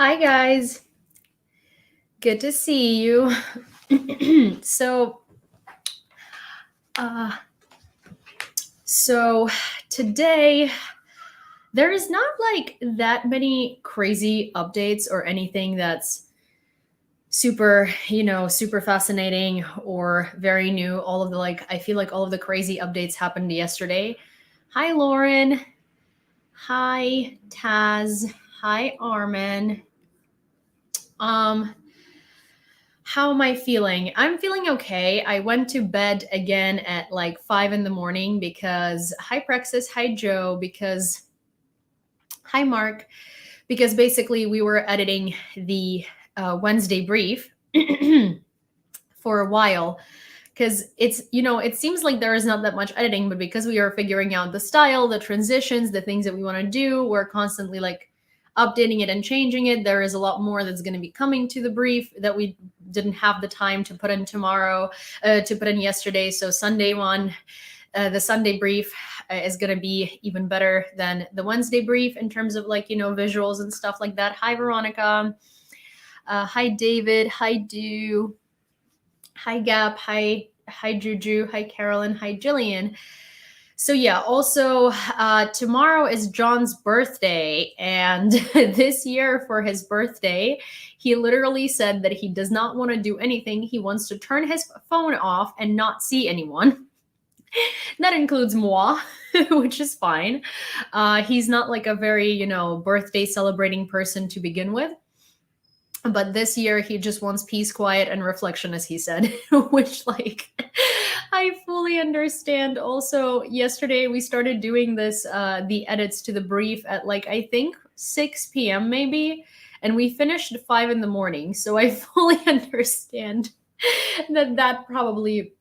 Hi guys, good to see you. so, uh, so today there is not like that many crazy updates or anything that's super fascinating or very new. I feel like all of the crazy updates happened yesterday. Hi Lauren. Hi Taz. Hi Armin. Um, How am I feeling? I'm feeling okay. I went to bed again at like 5 in the morning because hi Praxis, hi Joe, because hi Mark, because basically we were editing the Wednesday brief for a while. Because it seems like there is not that much editing, but because we are figuring out the style, the transitions, the things that we want to do, we're constantly like updating it and changing it. There is a lot more that's going to be coming to the brief that we didn't have the time to put in to put in yesterday. So the Sunday brief is going to be even better than the Wednesday brief in terms of visuals and stuff like that. Hi, Veronica. Hi, David. Hi, Do. Hi, Gap. Hi, Juju. Hi, Carolyn. Hi, Jillian. So yeah, also tomorrow is John's birthday, and this year for his birthday, he literally said that he does not want to do anything. He wants to turn his phone off and not see anyone. That includes moi, which is fine. He's not like a very, birthday celebrating person to begin with. But this year he just wants peace, quiet, and reflection, as he said, which I fully understand. Also, yesterday we started doing the edits to the brief at I think 6 p.m. maybe, and we finished at 5 in the morning. So I fully understand that probably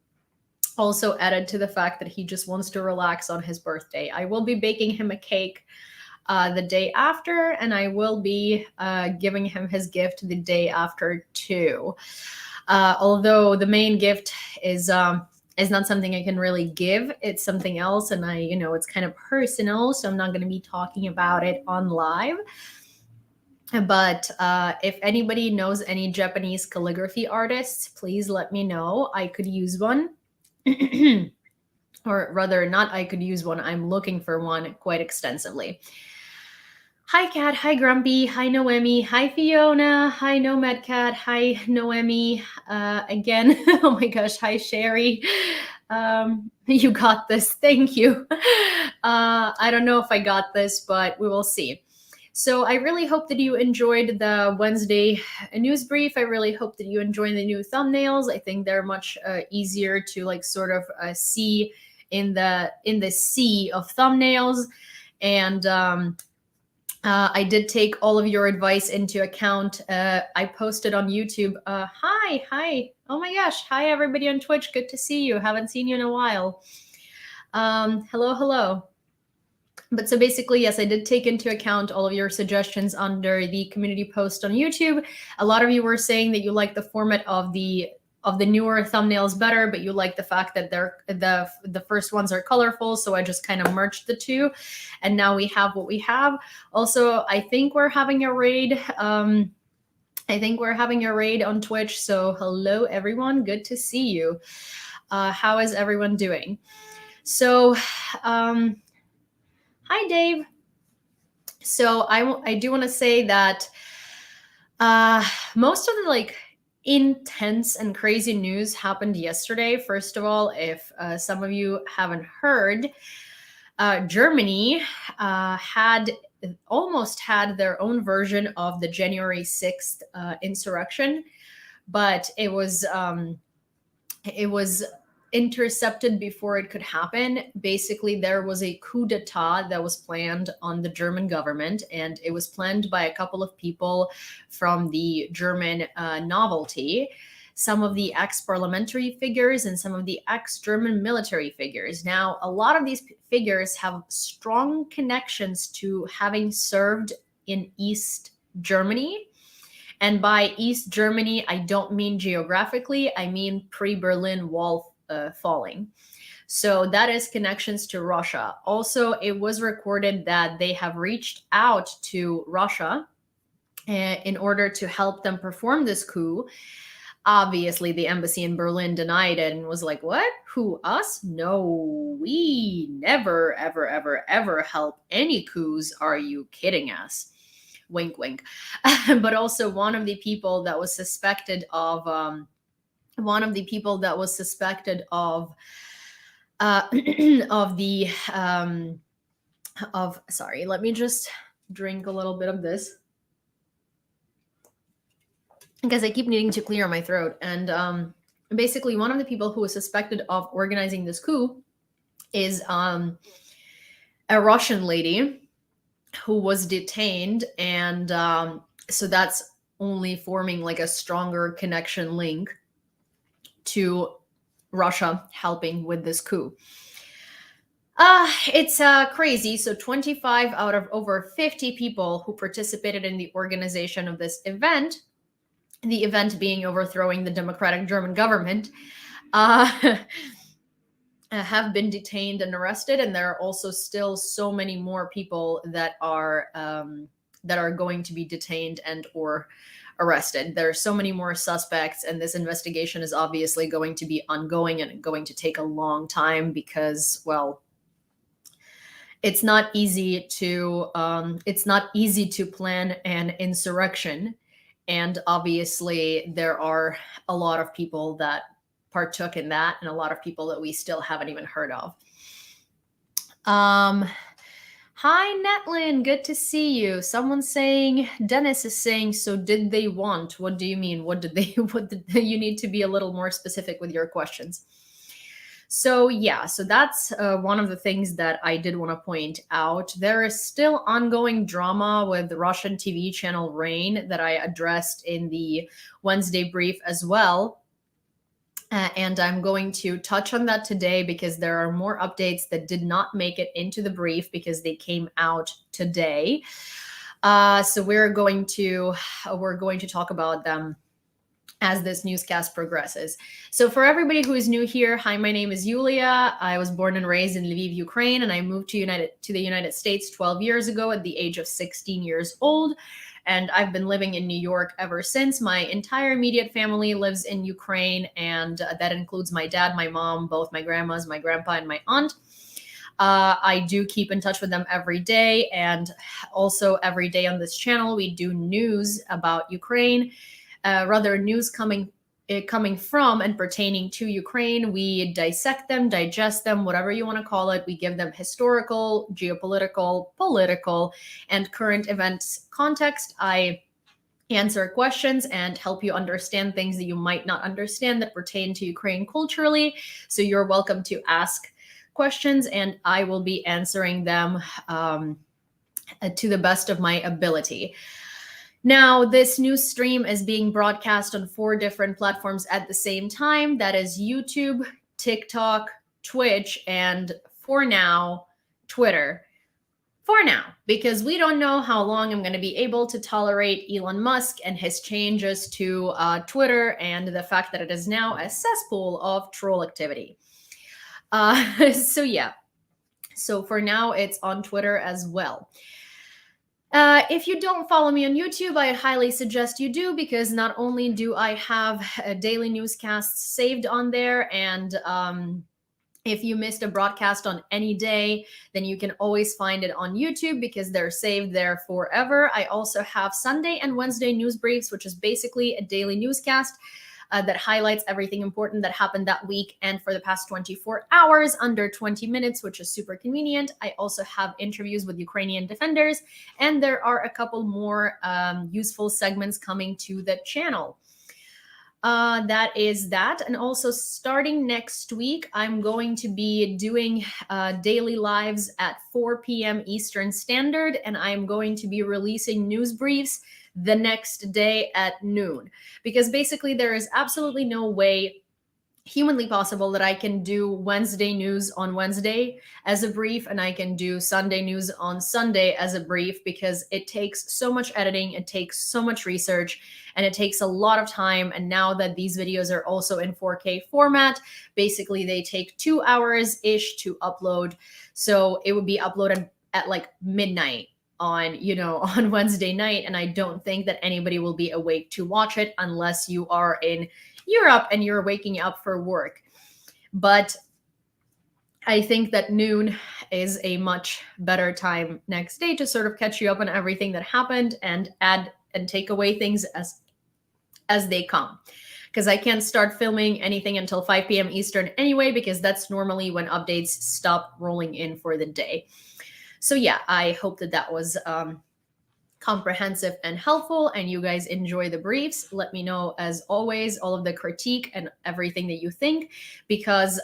also added to the fact that he just wants to relax on his birthday. I will be baking him a cake the day after, and I will be giving him his gift the day after too. Although the main gift is not something I can really give. It's something else, and it's kind of personal, so I'm not going to be talking about it on live. But if anybody knows any Japanese calligraphy artists, please let me know. I could use one. Or rather, not I could use one. I'm looking for one quite extensively. Hi, Kat. Hi, Grumpy. Hi, Noemi. Hi, Fiona. Hi, Nomad Cat. Hi, Noemi. Again, oh my gosh. Hi, Sherry. You got this. Thank you. I don't know if I got this, but we will see. So I really hope that you enjoyed the Wednesday news brief. I really hope that you enjoyed the new thumbnails. I think they're much easier to see in the sea of thumbnails. And I did take all of your advice into account. I posted on YouTube. Hi. Oh my gosh. Hi, everybody on Twitch. Good to see you. Haven't seen you in a while. Hello. But so basically, yes, I did take into account all of your suggestions under the community post on YouTube. A lot of you were saying that you like the format of the newer thumbnails better, but you like the fact that the first ones are colorful. So I just kind of merged the two, and now we have what we have. Also, I think we're having a raid. I think we're having a raid on Twitch. So hello, everyone. Good to see you. How is everyone doing? So, hi, Dave. So I do want to say that most of the intense and crazy news happened yesterday. First of all, if some of you haven't heard, Germany almost had their own version of the January 6th insurrection, but it was intercepted before it could happen. Basically, there was a coup d'etat that was planned on the German government, and it was planned by a couple of people from the German novelty, some of the ex-parliamentary figures, and some of the ex-German military figures. Now, a lot of these figures have strong connections to having served in East Germany. And by East Germany, I don't mean geographically, I mean pre-Berlin Wall falling. So that is connections to Russia. Also, it was recorded that they have reached out to Russia in order to help them perform this coup. Obviously, the embassy in Berlin denied it and was like, what? Who, us? No, we never, ever, ever, ever help any coups. Are you kidding us? Wink, wink. But also one of the people that was suspected of, sorry, let me just drink a little bit of this, because I keep needing to clear my throat. And basically, one of the people who was suspected of organizing this coup is a Russian lady who was detained. And so that's only forming like a stronger connection link to Russia helping with this coup. It's crazy. So 25 out of over 50 people who participated in the organization of this event, the event being overthrowing the democratic German government, have been detained and arrested. And there are also still so many more people that are going to be detained and or arrested. There are so many more suspects, and this investigation is obviously going to be ongoing and going to take a long time because, well, it's not easy to plan an insurrection. And obviously, there are a lot of people that partook in that, and a lot of people that we still haven't even heard of. Hi, Netlin. Good to see you. Someone's saying, Dennis is saying, so did they want? What do you mean? What did you need to be a little more specific with your questions. So yeah, so that's one of the things that I did want to point out. There is still ongoing drama with the Russian TV channel Rain that I addressed in the Wednesday brief as well. And I'm going to touch on that today because there are more updates that did not make it into the brief because they came out today. So we're going to talk about them as this newscast progresses. So for everybody who is new here, hi, my name is Yulia. I was born and raised in Lviv, Ukraine, and I moved to the United States 12 years ago at the age of 16 years old. And I've been living in New York ever since. My entire immediate family lives in Ukraine, and that includes my dad, my mom, both my grandmas, my grandpa, and my aunt. I do keep in touch with them every day, and also every day on this channel, we do news about Ukraine. Rather news coming from and pertaining to Ukraine. We dissect them, digest them, whatever you want to call it. We give them historical, geopolitical, political, and current events context. I answer questions and help you understand things that you might not understand that pertain to Ukraine culturally. So you're welcome to ask questions, and I will be answering them to the best of my ability. Now, this news stream is being broadcast on 4 different platforms at the same time. That is YouTube, TikTok, Twitch, and for now, Twitter. For now, because we don't know how long I'm going to be able to tolerate Elon Musk and his changes to Twitter and the fact that it is now a cesspool of troll activity. So yeah, so for now, it's on Twitter as well. If you don't follow me on YouTube, I highly suggest you do, because not only do I have daily newscasts saved on there, and if you missed a broadcast on any day, then you can always find it on YouTube because they're saved there forever. I also have Sunday and Wednesday news briefs, which is basically a daily newscast that highlights everything important that happened that week and for the past 24 hours under 20 minutes, which is super convenient. I also have interviews with Ukrainian defenders, and there are a couple more useful segments coming to the channel. That is that. And also starting next week, I'm going to be doing daily lives at 4 p.m. Eastern Standard, and I'm going to be releasing news briefs the next day at noon, because basically there is absolutely no way humanly possible that I can do Wednesday news on Wednesday as a brief and I can do Sunday news on Sunday as a brief, because it takes so much editing, it takes so much research, and it takes a lot of time. And now that these videos are also in 4K format, basically they take 2 hours-ish to upload. So it would be uploaded at like midnight on, on Wednesday night. And I don't think that anybody will be awake to watch it unless you are in Europe and you're waking up for work. But I think that noon is a much better time next day to sort of catch you up on everything that happened and add and take away things as they come. Because I can't start filming anything until 5 p.m. Eastern anyway, because that's normally when updates stop rolling in for the day. So yeah, I hope that that was comprehensive and helpful, and you guys enjoy the briefs. Let me know, as always, all of the critique and everything that you think, because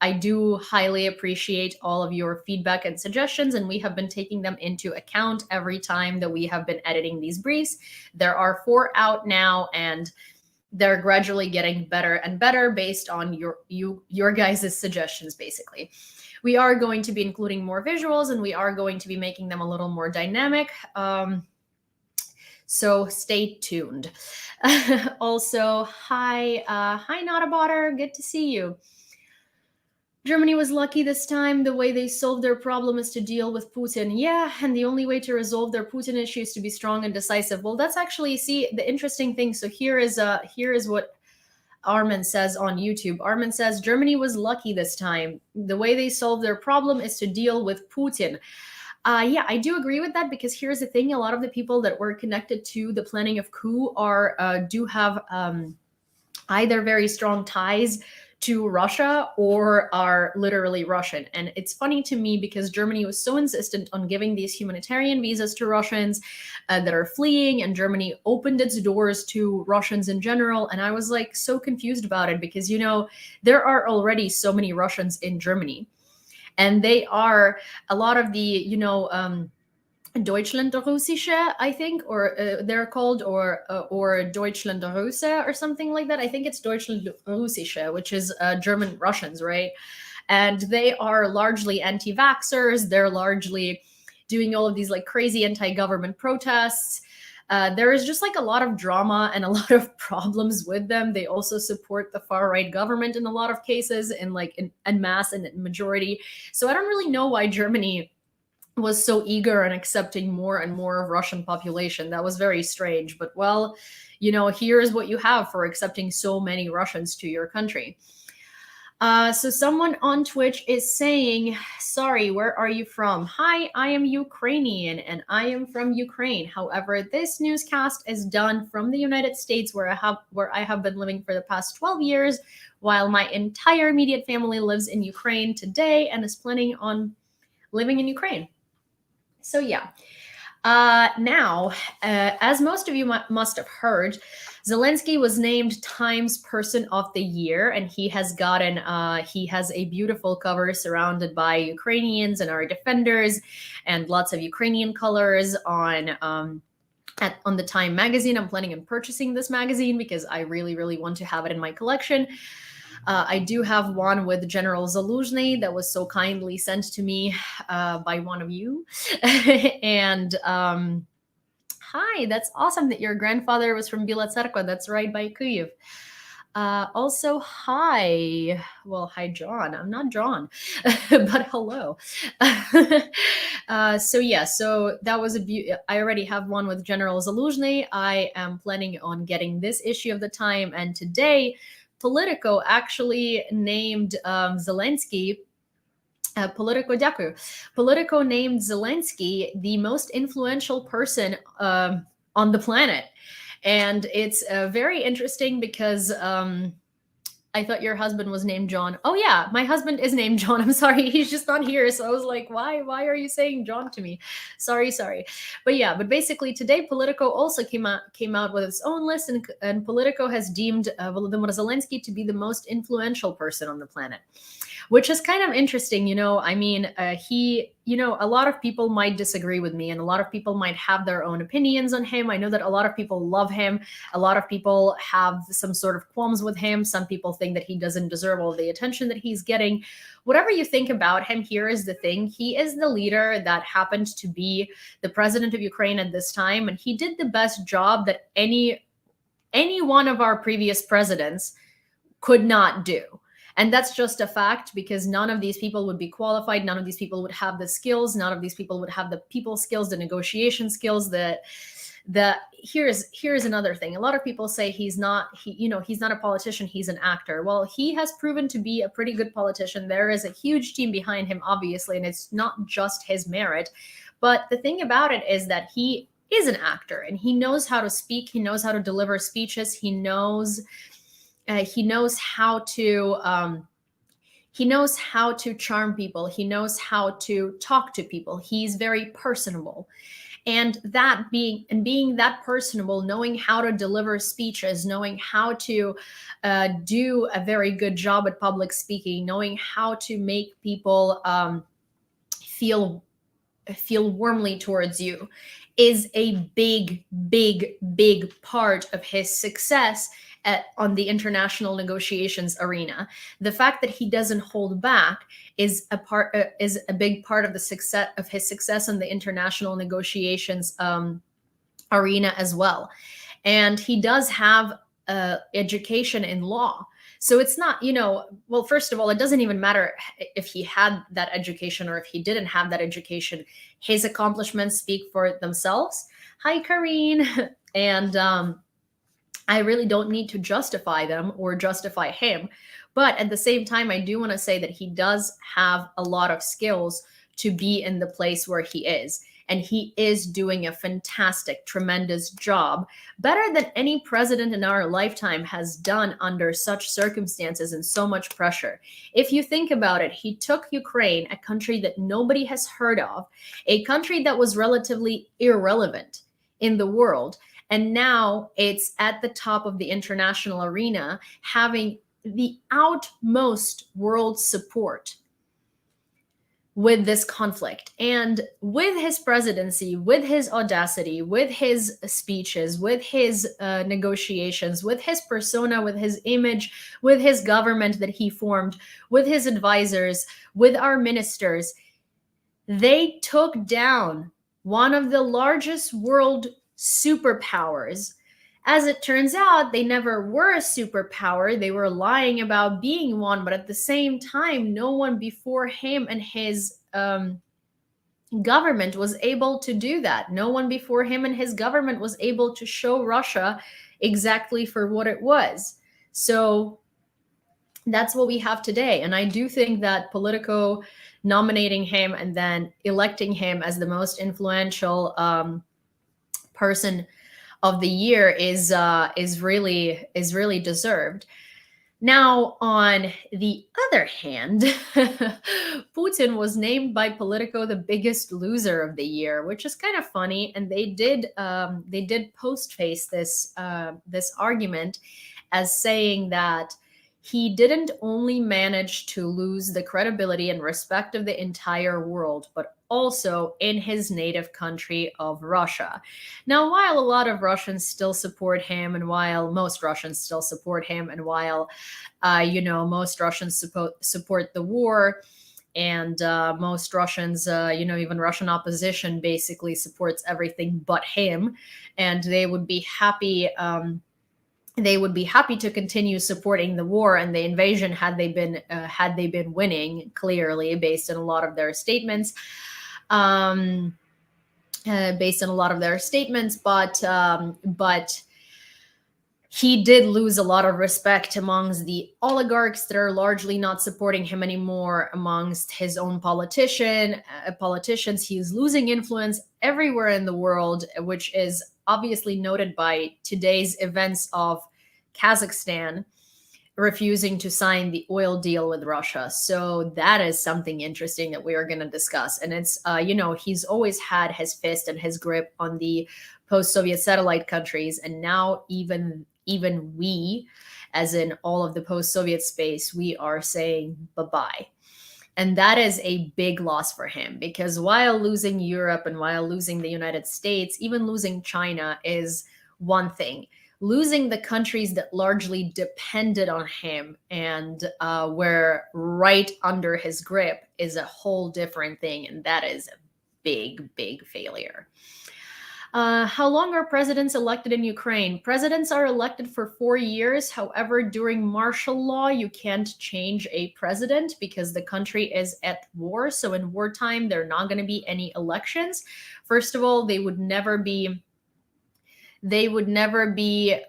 I do highly appreciate all of your feedback and suggestions, and we have been taking them into account every time that we have been editing these briefs. There are 4 out now, and they're gradually getting better and better based on your guys' suggestions, basically. We are going to be including more visuals, and we are going to be making them a little more dynamic. So stay tuned. Also, hi Notabotter, good to see you. Germany was lucky this time. The way they solved their problem is to deal with Putin. Yeah, and the only way to resolve their Putin issue is to be strong and decisive. Well, that's actually, see, the interesting thing. So here is what Armin says on YouTube. Armin says, Germany was lucky this time. The way they solve their problem is to deal with Putin. Yeah, I do agree with that, because here's the thing. A lot of the people that were connected to the planning of coup do have either very strong ties to Russia or are literally Russian. And it's funny to me because Germany was so insistent on giving these humanitarian visas to Russians that are fleeing, and Germany opened its doors to Russians in general. And I was like so confused about it, because, there are already so many Russians in Germany, and they are a lot of the, Deutschlandrussische, I think, or they're called, or Deutschlandrusse or something like that. I think it's Deutschlandrussische, which is German Russians, right? And they are largely anti-vaxxers. They're largely doing all of these like crazy anti-government protests. There is just like a lot of drama and a lot of problems with them. They also support the far-right government in a lot of cases, en masse and in majority. So I don't really know why Germany was so eager and accepting more and more of Russian population. That was very strange. But well, here's what you have for accepting so many Russians to your country. So someone on Twitch is saying, sorry, where are you from? Hi, I am Ukrainian and I am from Ukraine. However, this newscast is done from the United States, where I have been living for the past 12 years, while my entire immediate family lives in Ukraine today and is planning on living in Ukraine. So yeah, now, as most of you must have heard, Zelenskyy was named Times Person of the Year, and he has a beautiful cover surrounded by Ukrainians and our defenders, and lots of Ukrainian colors on the Time magazine. I'm planning on purchasing this magazine because I really, really want to have it in my collection. I do have one with General Zaluzhny that was so kindly sent to me by one of you. And hi, that's awesome that your grandfather was from Bila Tserkva. That's right by Kyiv. Also, hi. Well, hi, John. I'm not John, but hello. So yeah, so that was I already have one with General Zaluzhny. I am planning on getting this issue of the Time, and today Politico actually named Zelenskyy. Politico named Zelenskyy the most influential person on the planet. And it's very interesting because I thought your husband was named John. Oh yeah, my husband is named John. I'm sorry, he's just not here. So I was like, why are you saying John to me? Sorry. But yeah, but basically today Politico also came out with its own list, and Politico has deemed Volodymyr Zelenskyy to be the most influential person on the planet, which is kind of interesting. I mean, a lot of people might disagree with me, and a lot of people might have their own opinions on him. I know that a lot of people love him. A lot of people have some sort of qualms with him. Some people think that he doesn't deserve all the attention that he's getting. Whatever you think about him, here is the thing. He is the leader that happened to be the president of Ukraine at this time, and he did the best job that any one of our previous presidents could not do. And that's just a fact, because none of these people would be qualified. None of these people would have the skills. None of these people would have the people skills, the negotiation skills, here's another thing. A lot of people say he's not a politician, he's an actor. Well, he has proven to be a pretty good politician. There is a huge team behind him, obviously, and it's not just his merit. But the thing about it is that he is an actor, and he knows how to speak. He knows how to deliver speeches. He knows how to charm people. He knows how to talk to people. He's very personable. And being that personable, knowing how to deliver speeches, knowing how to do a very good job at public speaking, knowing how to make people feel warmly towards you, is a big part of his success on the international negotiations arena. The fact that he doesn't hold back is a big part of his success on the international negotiations arena as well. And he does have education in law. So it's not, well, first of all, it doesn't even matter if he had that education or if he didn't have that education. His accomplishments speak for themselves. Hi, Karine. And I really don't need to justify them or justify him. But at the same time, I do want to say that he does have a lot of skills to be in the place where he is. And he is doing a fantastic, tremendous job, better than any president in our lifetime has done under such circumstances and so much pressure. If you think about it, he took Ukraine, a country that nobody has heard of, a country that was relatively irrelevant in the world, and now it's at the top of the international arena, having the utmost world support with this conflict. And with his presidency, with his audacity, with his speeches, with his negotiations, with his persona, with his image, with his government that he formed, with his advisors, with our ministers, they took down one of the largest world superpowers. As it turns out, they never were a superpower. They were lying about being one, but at the same time, no one before him and his government was able to do that. No one before him and his government was able to show Russia exactly for what it was. So that's what we have today. And I do think that Politico nominating him and then electing him as the most influential person of the year is really deserved. Now, on the other hand, Putin was named by Politico the biggest loser of the year, which is kind of funny. And they did postface this argument as saying that he didn't only manage to lose the credibility and respect of the entire world, but also in his native country of Russia. Now, while a lot of Russians still support him, and while most Russians still support him, and while, most Russians support the war, and most Russians, even Russian opposition basically supports everything but him, and they would be happy to continue supporting the war and the invasion had they been winning, clearly, based on a lot of their statements. But he did lose a lot of respect amongst the oligarchs that are largely not supporting him anymore, amongst his own politicians. He's losing influence everywhere in the world, which is obviously noted by today's events of Kazakhstan refusing to sign the oil deal with Russia. So that is something interesting that we are going to discuss. And it's, he's always had his fist and his grip on the post-Soviet satellite countries. And now even we, as in all of the post-Soviet space, we are saying bye-bye. And that is a big loss for him, because while losing Europe and while losing the United States, even losing China is one thing. Losing the countries that largely depended on him and were right under his grip is a whole different thing. And that is a big failure. How long are presidents elected in Ukraine? Presidents are elected for 4 years. However, during martial law, you can't change a president because the country is at war. So in wartime, there are not going to be any elections. First of all, they would never be. They would never be.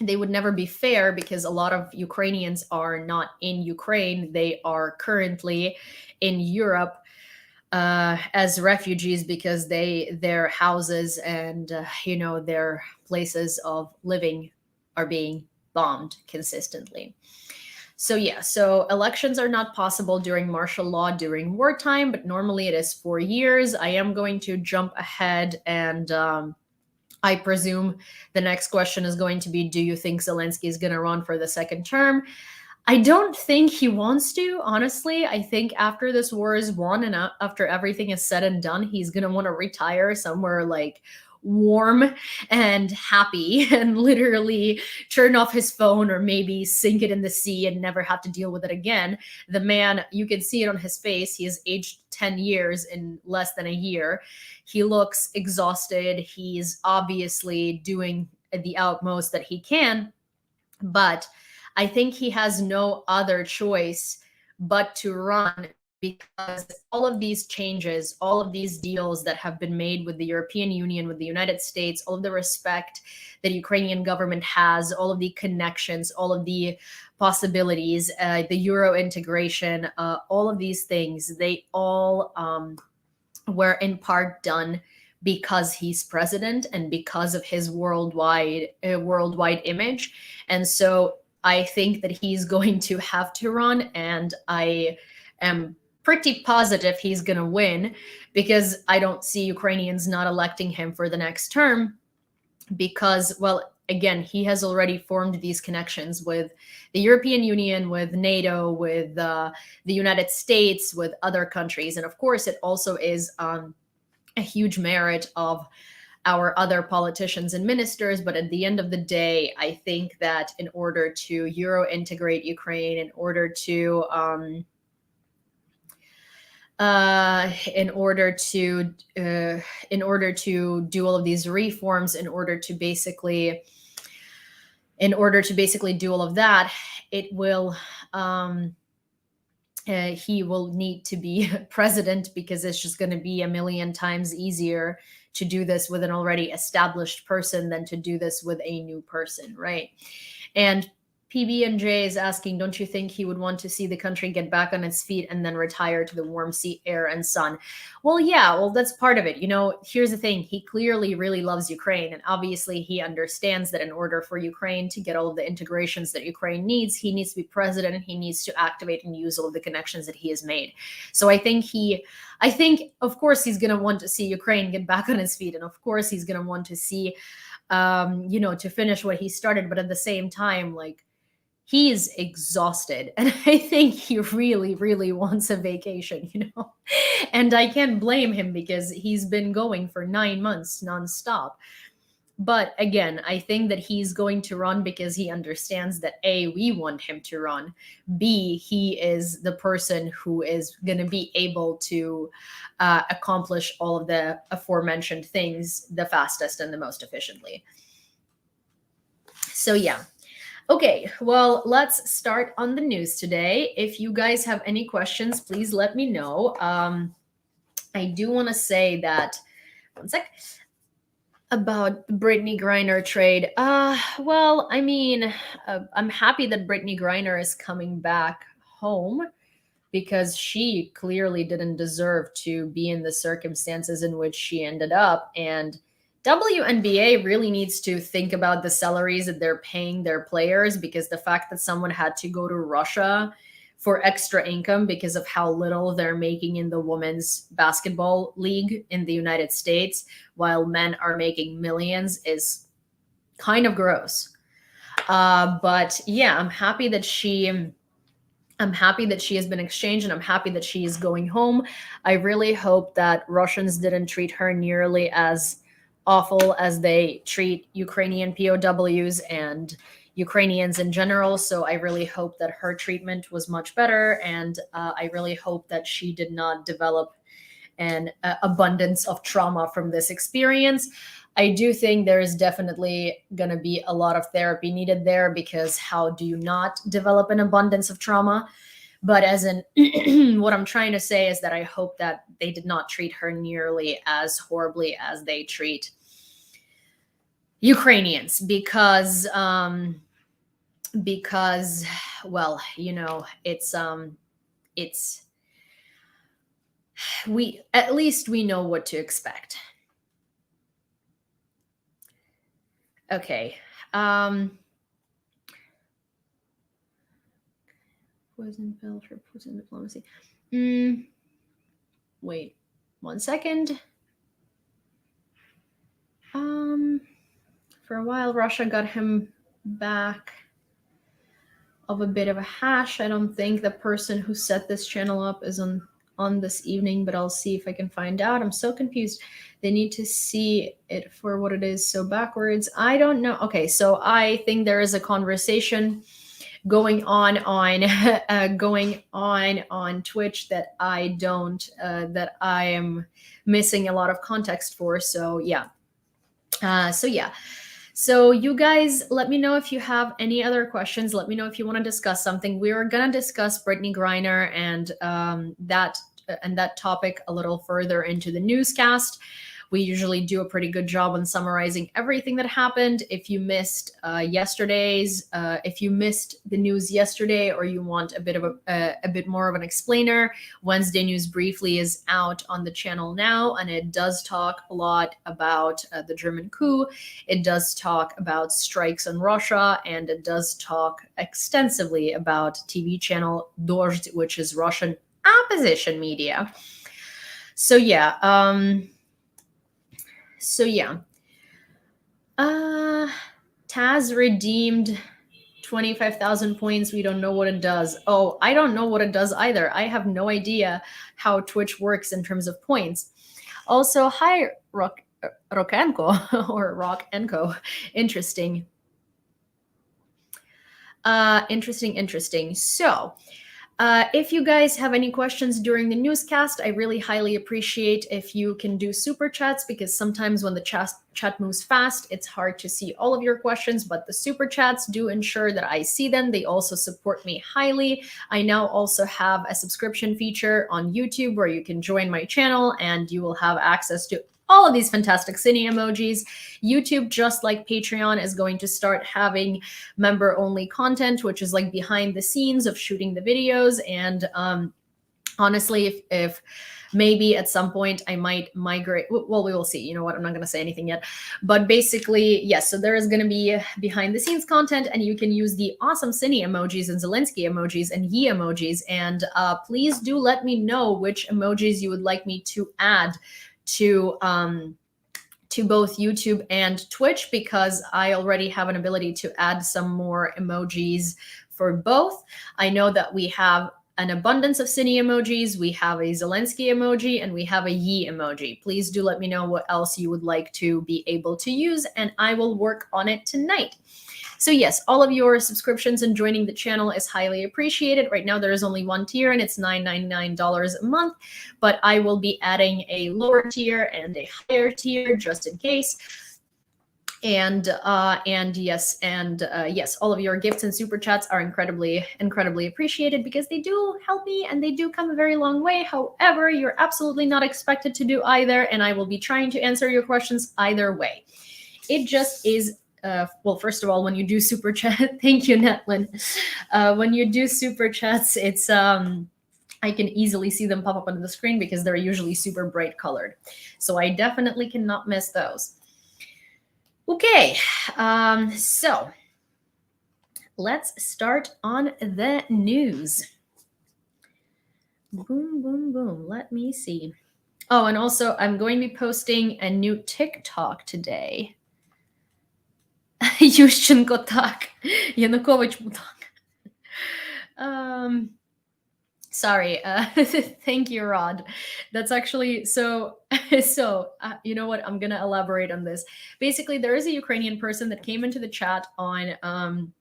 They would never be fair because a lot of Ukrainians are not in Ukraine. They are currently in Europe as refugees because their houses and their places of living are being bombed consistently. So yeah, so elections are not possible during martial law during wartime, but normally it is 4 years. I am going to jump ahead and I presume the next question is going to be, do you think Zelensky is going to run for the second term? I don't think he wants to, honestly. I think after this war is won and after everything is said and done, he's going to want to retire somewhere like warm and happy and literally turn off his phone or maybe sink it in the sea and never have to deal with it again. The man, you can see it on his face. He has aged 10 years in less than a year. He looks exhausted. He's obviously doing the utmost that he can, but I think he has no other choice but to run because all of these changes, all of these deals that have been made with the European Union, with the United States, all of the respect that Ukrainian government has, all of the connections, all of the possibilities, the Euro integration, all of these things, they all were in part done because he's president and because of his worldwide image. And so I think that he's going to have to run, and I am pretty positive he's going to win because I don't see Ukrainians not electing him for the next term because, well, again, he has already formed these connections with the European Union, with NATO, with the United States, with other countries. And of course, it also is a huge merit of our other politicians and ministers. But at the end of the day, I think that in order to Euro integrate Ukraine, in order to do all of these reforms, in order to basically do all of that, it will he will need to be president because it's just going to be a million times easier to do this with an already established person than to do this with a new person, right? And PB&J is asking, don't you think he would want to see the country get back on its feet and then retire to the warm sea air and sun? Well, yeah, well, that's part of it. Here's the thing. He clearly really loves Ukraine. And obviously he understands that in order for Ukraine to get all of the integrations that Ukraine needs, he needs to be president and he needs to activate and use all of the connections that he has made. So I think of course, he's going to want to see Ukraine get back on its feet. And of course, he's going to want to see, to finish what he started. But at the same time, like, he is exhausted. And I think he really, really wants a vacation, And I can't blame him because he's been going for 9 months nonstop. But again, I think that he's going to run because he understands that A, we want him to run. B, he is the person who is going to be able to accomplish all of the aforementioned things the fastest and the most efficiently. So yeah. Okay, well, let's start on the news today. If you guys have any questions, please let me know. I do want to say that, one sec, about the Brittany Griner trade. Well, I mean, I'm happy that Brittany Griner is coming back home because she clearly didn't deserve to be in the circumstances in which she ended up. And WNBA really needs to think about the salaries that they're paying their players, because the fact that someone had to go to Russia for extra income because of how little they're making in the women's basketball league in the United States, while men are making millions, is kind of gross. But yeah, I'm happy that she has been exchanged, and I'm happy that she is going home. I really hope that Russians didn't treat her nearly as awful as they treat Ukrainian POWs and Ukrainians in general. So I really hope that her treatment was much better. And I really hope that she did not develop an abundance of trauma from this experience. I do think there is definitely going to be a lot of therapy needed there, because how do you not develop an abundance of trauma? But as in, what I'm trying to say is that I hope that they did not treat her nearly as horribly as they treat Ukrainians, because well, it's we at least we know what to expect. Okay. Poison pill for Putin diplomacy. Wait 1 second. For a while, Russia got him back of a bit of a hash. I don't think the person who set this channel up is on this evening, but I'll see if I can find out. I'm so confused. They need to see it for what it is. So backwards, I don't know. Okay, so I think there is a conversation going on on Twitch that that I am missing a lot of context for. So yeah. So you guys, let me know if you have any other questions. Let me know if you want to discuss something. We are going to discuss Brittany Griner and that topic a little further into the newscast. We usually do a pretty good job on summarizing everything that happened. If you missed if you missed the news yesterday, or you want a bit more of an explainer, Wednesday News Briefly is out on the channel now, and it does talk a lot about the German coup. It does talk about strikes on Russia, and it does talk extensively about TV channel Dozhd, which is Russian opposition media. So yeah. Taz redeemed 25,000 points. We don't know what it does. Oh, I don't know what it does either. I have no idea how Twitch works in terms of points. Also, hi, Rokenko or Rokenko. Interesting. Interesting. So, if you guys have any questions during the newscast, I really highly appreciate if you can do super chats, because sometimes when the chat moves fast, it's hard to see all of your questions, but the super chats do ensure that I see them. They also support me highly. I now also have a subscription feature on YouTube where you can join my channel and you will have access to all of these fantastic cine emojis. YouTube, just like Patreon, is going to start having member-only content, which is like behind the scenes of shooting the videos. And honestly, if maybe at some point I might migrate, well, we will see. You know what? I'm not going to say anything yet. But basically, yes, so there is going to be behind the scenes content, and you can use the awesome cine emojis and Zelenskyy emojis and Yi emojis. And please do let me know which emojis you would like me to add to both YouTube and Twitch, because I already have an ability to add some more emojis for both. I know that we have an abundance of cine emojis, we have a Zelenskyy emoji, and we have a Yi emoji. Please do let me know what else you would like to be able to use, and I will work on it tonight. So yes, all of your subscriptions and joining the channel is highly appreciated. Right now there is only one tier, and it's $9.99 a month, but I will be adding a lower tier and a higher tier just in case. And yes, all of your gifts and super chats are incredibly appreciated, because they do help me and they do come a very long way. However, you're absolutely not expected to do either, and I will be trying to answer your questions either way. It just is. Well, first of all, when you do super chat, thank you, Netlin. When you do super chats, it's I can easily see them pop up on the screen because they're usually super bright colored. So I definitely cannot miss those. Okay, so let's start on the news. Boom. Let me see. Oh, and also I'm going to be posting a new TikTok today. Ющенко так, Yanukovych так. Sorry. Thank you, Rod. That's actually so. You know what? I'm gonna elaborate on this. Basically, there is a Ukrainian person that came into the chat on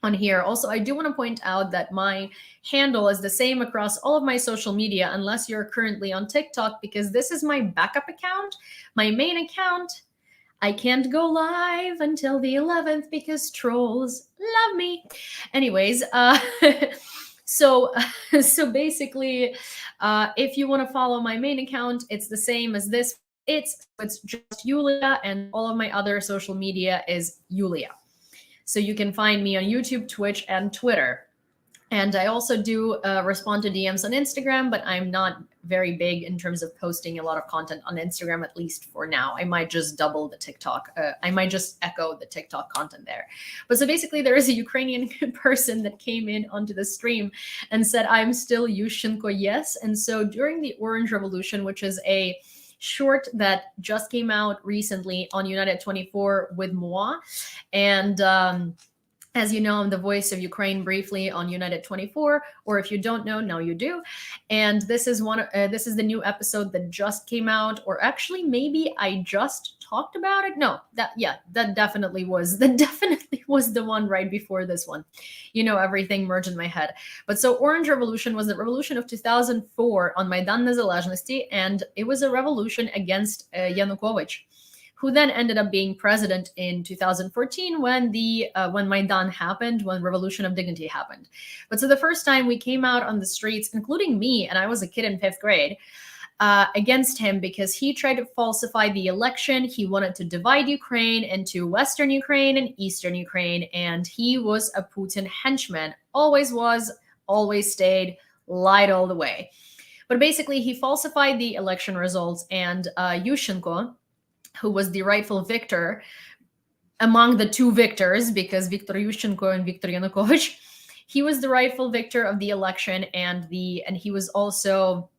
on here. Also, I do want to point out that my handle is the same across all of my social media, unless you're currently on TikTok, because this is my backup account. My main account, I can't go live until the 11th because trolls love me. Anyways, so basically, if you want to follow my main account, it's the same as this. It's just Yulia, and all of my other social media is Yulia. So you can find me on YouTube, Twitch, and Twitter. And I also do respond to DMs on Instagram, but I'm not very big in terms of posting a lot of content on Instagram, at least for now. I might just double the TikTok. I might just echo the TikTok content there. But so basically, there is a Ukrainian person that came in onto the stream and said, I'm still Yushchenko, yes. And so during the Orange Revolution, which is a short that just came out recently on United 24 with moi. And as you know, I'm the voice of Ukraine briefly on United 24, or if you don't know, now you do. And this is this is the new episode that just came out, or actually maybe I just talked about it. No, that definitely was the one right before this one. You know, everything merged in my head. But so Orange Revolution was the revolution of 2004 on Maidan Nezalezhnosti, and it was a revolution against Yanukovych, who then ended up being president in 2014 when Maidan happened, when Revolution of Dignity happened. But so the first time we came out on the streets, including me, and I was a kid in 5th grade, against him because he tried to falsify the election. He wanted to divide Ukraine into Western Ukraine and Eastern Ukraine, and he was a Putin henchman. Always was, always stayed, lied all the way. But basically, he falsified the election results, and Yushchenko, who was the rightful victor among the two victors, because Viktor Yushchenko and Viktor Yanukovych, he was the rightful victor of the election, and he was also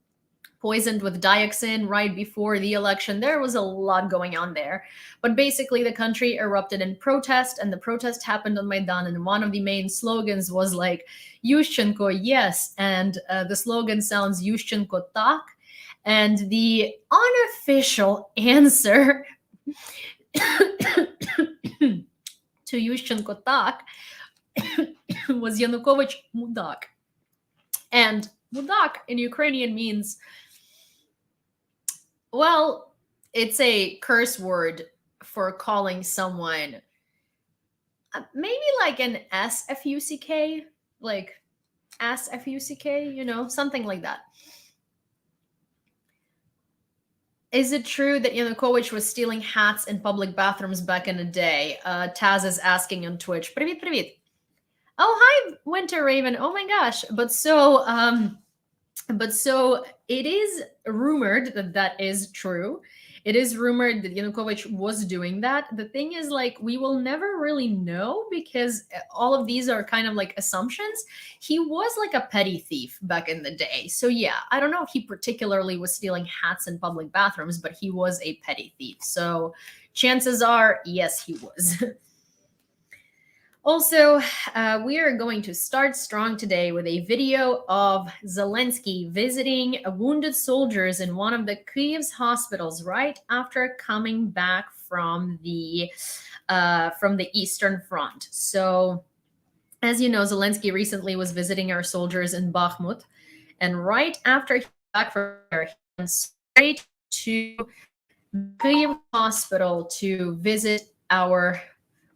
poisoned with dioxin right before the election. There was a lot going on there. But basically, the country erupted in protest, and the protest happened on Maidan, and one of the main slogans was like, Yushchenko, yes, and the slogan sounds Yushchenko tak. And the unofficial answer to Yushchenko tak was Yanukovych mudak. And mudak in Ukrainian means, well, it's a curse word for calling someone maybe like an S-F-U-C-K, like S-F-U-C-K, you know, something like that. Is it true that Yanukovych was stealing hats in public bathrooms back in the day? Taz is asking on Twitch. Привет, привет. Oh, hi, Winter Raven. Oh my gosh. But so it is rumored that that is true. It is rumored that Yanukovych was doing that. The thing is, like, we will never really know because all of these are kind of like assumptions. He was like a petty thief back in the day. So yeah, I don't know if he particularly was stealing hats in public bathrooms, but he was a petty thief. So chances are, yes, he was. Also, we are going to start strong today with a video of Zelenskyy visiting wounded soldiers in one of the Kyiv's hospitals right after coming back from the Eastern Front. So, as you know, Zelenskyy recently was visiting our soldiers in Bakhmut, and right after he came back from there, he went straight to Kyiv hospital to visit our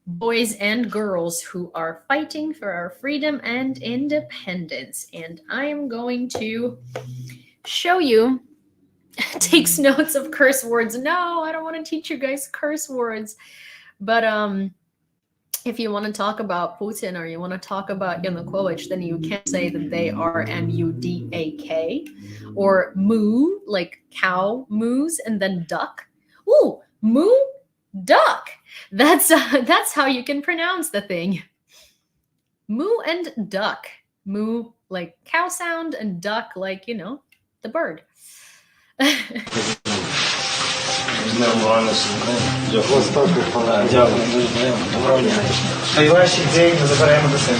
boys and girls who are fighting for our freedom and independence. And I am going to show you. Takes notes of curse words. No, I don't want to teach you guys curse words. But if you want to talk about Putin or you want to talk about Yanukovych, then you can't say that they are M-U-D-A-K or moo, like cow moos, and then duck. Ooh, moo, duck. That's how you can pronounce the thing. Moo and duck. Moo like cow sound and duck like, you know, the bird. Найважчі ідеї ми заберемо до себе.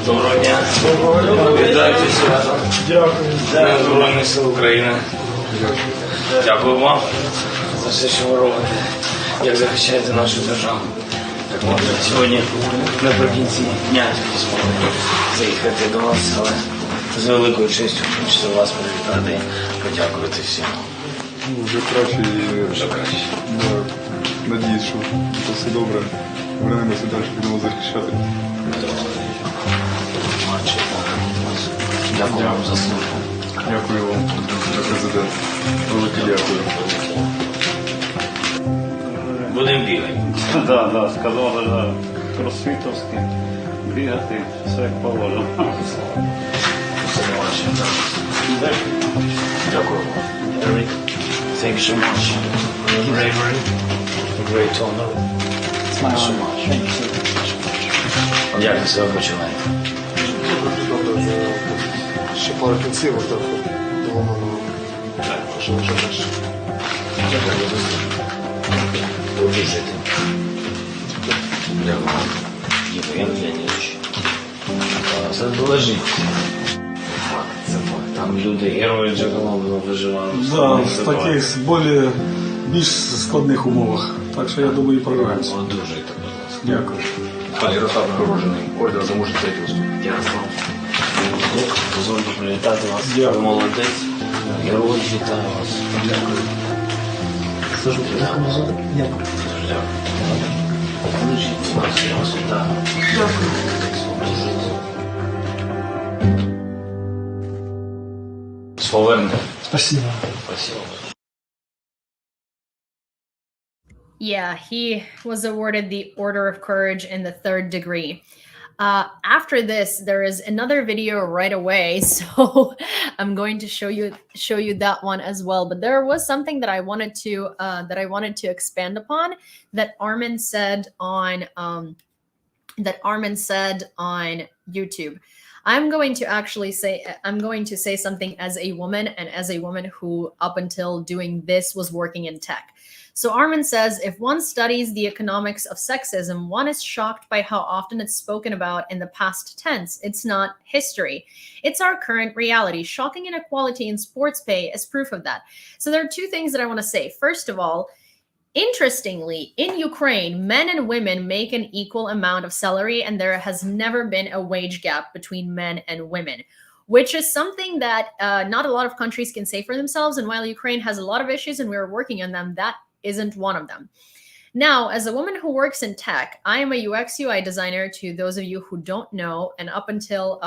Доброго дня. Вітаю зі святом. Дякую. Дякую Збройних сил України. Дякую вам за все, що ви робите, як захищаєте нашу державу. Сьогодні наприкінці дня тоді змогли заїхати до вас, але з великою честю хочеться вас привітати і подякувати всім. Ну, вже краще і Вже краще. надіюсь, що це все добре. Вернемося далі, будемо захищати. Дякую вам за службу. Дякую вам, президент. Велике дякую. Будемо бігати. Да, сказали, да, кросфітовські, бігати, все як положено. Все ваше. Дякую вам. Eric, thank you so much for your bravery, a great honor. Thank you so much. Як ви себе почуваєте? Добре, ще пару кінців, так думаю, що вже наш. Одужайте. Дякую. Євген Леонідович. Це залежить. Це факт. Там люди, герої Джекалону виживали. Да, в таких більш складних умовах. Так що я думаю, прорвемося. Одужайте, будь ласка. Дякую. Пан Ярослав нагороджений орден за мужність третього ступеня. Ярослав. Дозвольте привітати вас. Дякую. Ви молодець. Герой, вітаю вас. Дякую. Служу. Дякую. Дякую. Лежіть, будь ласка, я вас вітаю. Дякую. З поверненням. Спасибо. Спасибо. Yeah, he was awarded the Order of Courage in the 3rd degree. After this, there is another video right away, so I'm going to show you that one as well. But there was something that I wanted to expand upon that Armin said on YouTube. I'm going to say something as a woman, and as a woman who up until doing this was working in tech. So Armin says, if one studies the economics of sexism, one is shocked by how often it's spoken about in the past tense. It's not history. It's our current reality. Shocking inequality in sports pay is proof of that. So there are two things that I want to say. First of all, interestingly, in Ukraine, men and women make an equal amount of salary, and there has never been a wage gap between men and women, which is something that not a lot of countries can say for themselves. And while Ukraine has a lot of issues and we're working on them, that isn't one of them. Now, as a woman who works in tech, I am a UX UI designer, to those of you who don't know, and up until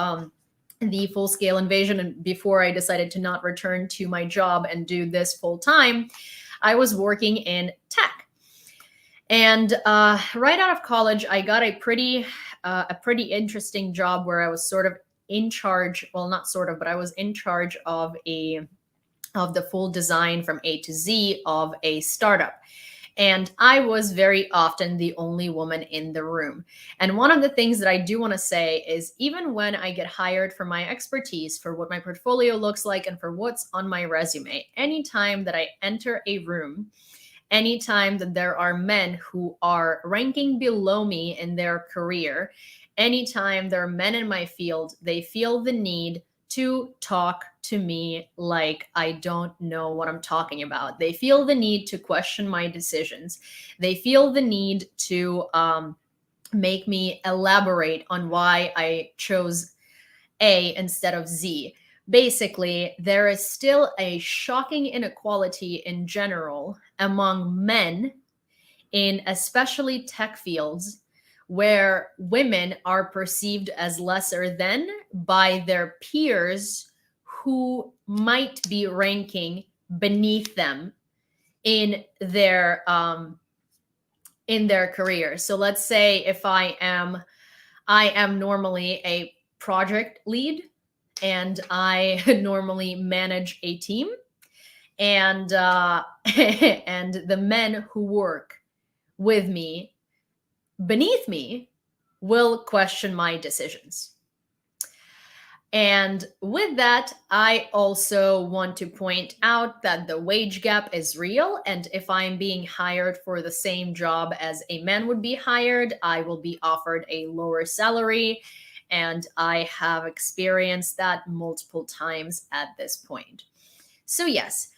the full-scale invasion and before I decided to not return to my job and do this full-time, I was working in tech. And right out of college, I got a pretty interesting job where I was sort of in charge, well, not sort of, but I was in charge of the full design from A to Z of a startup. And I was very often the only woman in the room. And one of the things that I do want to say is, even when I get hired for my expertise, for what my portfolio looks like, and for what's on my resume, anytime that I enter a room, anytime that there are men who are ranking below me in their career, anytime there are men in my field, they feel the need to talk to me like I don't know what I'm talking about. They feel the need to question my decisions. They feel the need to make me elaborate on why I chose A instead of Z. Basically, there is still a shocking inequality in general among men in especially tech fields, where women are perceived as lesser than by their peers who might be ranking beneath them in their career. So let's say if I am normally a project lead, and I normally manage a team, and and the men who work with me, beneath me, will question my decisions. And with that, I also want to point out that the wage gap is real. And if I'm being hired for the same job as a man would be hired, I will be offered a lower salary. And I have experienced that multiple times at this point. So yes,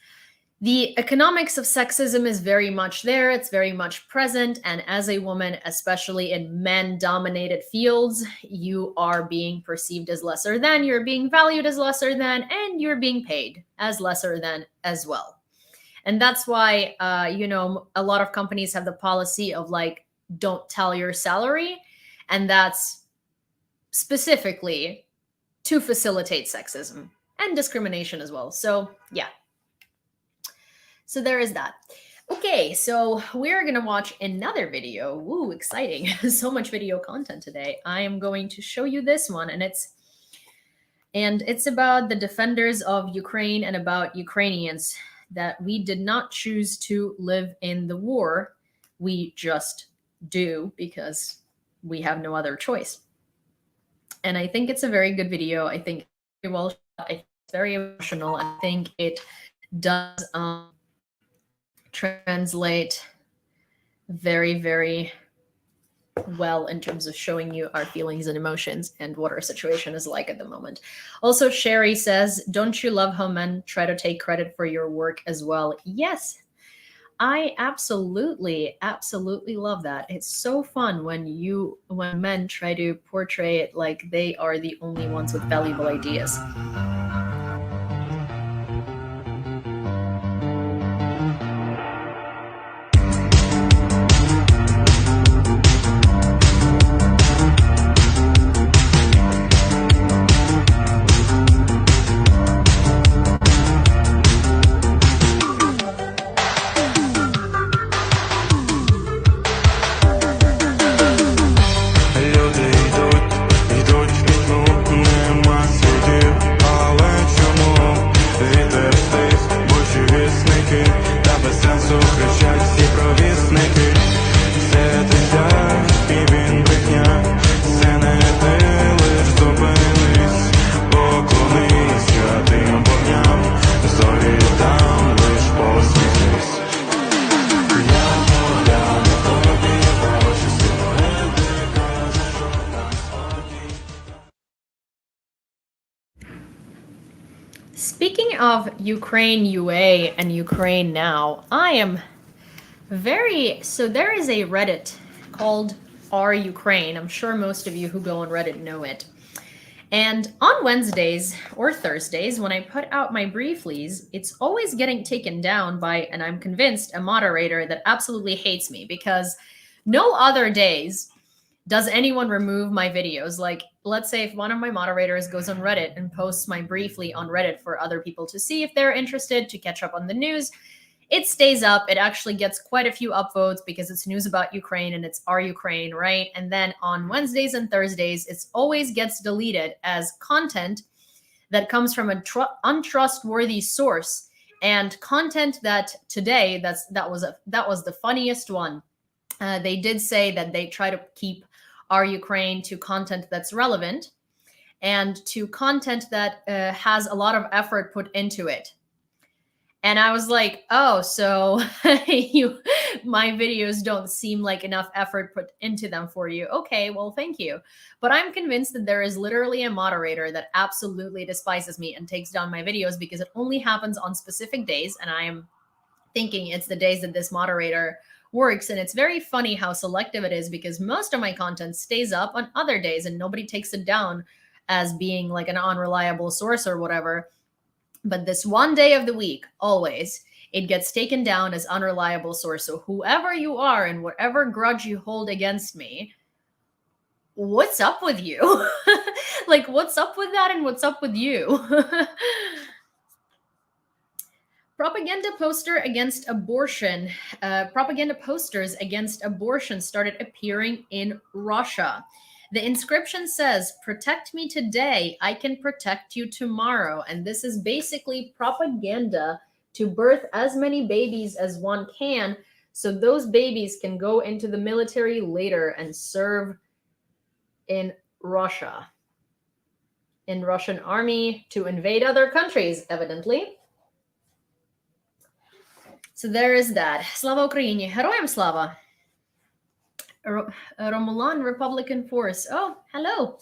The economics of sexism is very much there. It's very much present. And as a woman, especially in men-dominated fields, you are being perceived as lesser than, you're being valued as lesser than, and you're being paid as lesser than as well. And that's why, a lot of companies have the policy of like, don't tell your salary. And that's specifically to facilitate sexism and discrimination as well. So yeah. So there is that. Okay, so we're going to watch another video. Woo, exciting. So much video content today. I am going to show you this one, and it's about the defenders of Ukraine and about Ukrainians, that we did not choose to live in the war. We just do because we have no other choice. And I think it's a very good video. I think it's very well shot. I think it's very emotional. I think it does translate very, very well in terms of showing you our feelings and emotions and what our situation is like at the moment. Also, Sherry says, don't you love how men try to take credit for your work as well? Yes, I absolutely love that. It's so fun when men try to portray it like they are the only ones with valuable ideas. Speaking of Ukraine UA and Ukraine now, so there is a Reddit called R Ukraine. I'm sure most of you who go on Reddit know it. And on Wednesdays or Thursdays, when I put out my brieflies, it's always getting taken down by, and I'm convinced, a moderator that absolutely hates me, because no other days does anyone remove my videos. Like, let's say if one of my moderators goes on Reddit and posts my briefly on Reddit for other people to see if they're interested, to catch up on the news, it stays up. It actually gets quite a few upvotes because it's news about Ukraine and it's our Ukraine, right? And then on Wednesdays and Thursdays, it always gets deleted as content that comes from an untrustworthy source, and content that today, that was the funniest one. They did say that they try to keep our Ukraine to content that's relevant and to content that has a lot of effort put into it. And I was like, oh, so my videos don't seem like enough effort put into them for you. Okay, well, thank you. But I'm convinced that there is literally a moderator that absolutely despises me and takes down my videos because it only happens on specific days. And I am thinking it's the days that this moderator works. And it's very funny how selective it is, because most of my content stays up on other days and nobody takes it down as being like an unreliable source or whatever. But this one day of the week, always, it gets taken down as unreliable source. So whoever you are and whatever grudge you hold against me, what's up with you? Like, what's up with that and what's up with you? Propaganda posters against abortion started appearing in Russia. The inscription says, "Protect me today, I can protect you tomorrow." And this is basically propaganda to birth as many babies as one can, so those babies can go into the military later and serve in Russia, in Russian army, to invade other countries, evidently. So there is that. Slava Ukraini. Героям слава. Romulan Republican Force. Oh, hello.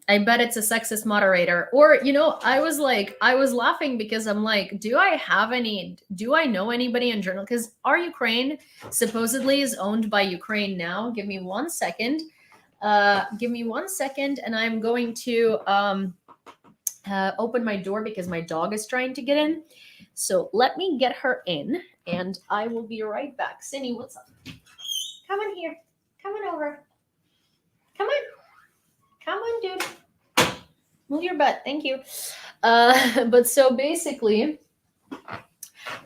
I bet it's a sexist moderator. Or, I was laughing because I'm like, do I know anybody in journal? Because our Ukraine supposedly is owned by Ukraine now. Give me 1 second. And I'm going to open my door because my dog is trying to get in. So let me get her in and I will be right back. Cindy, what's up? Come in here. Come on over. Come on. Come on, dude. Move your butt. Thank you. But so basically,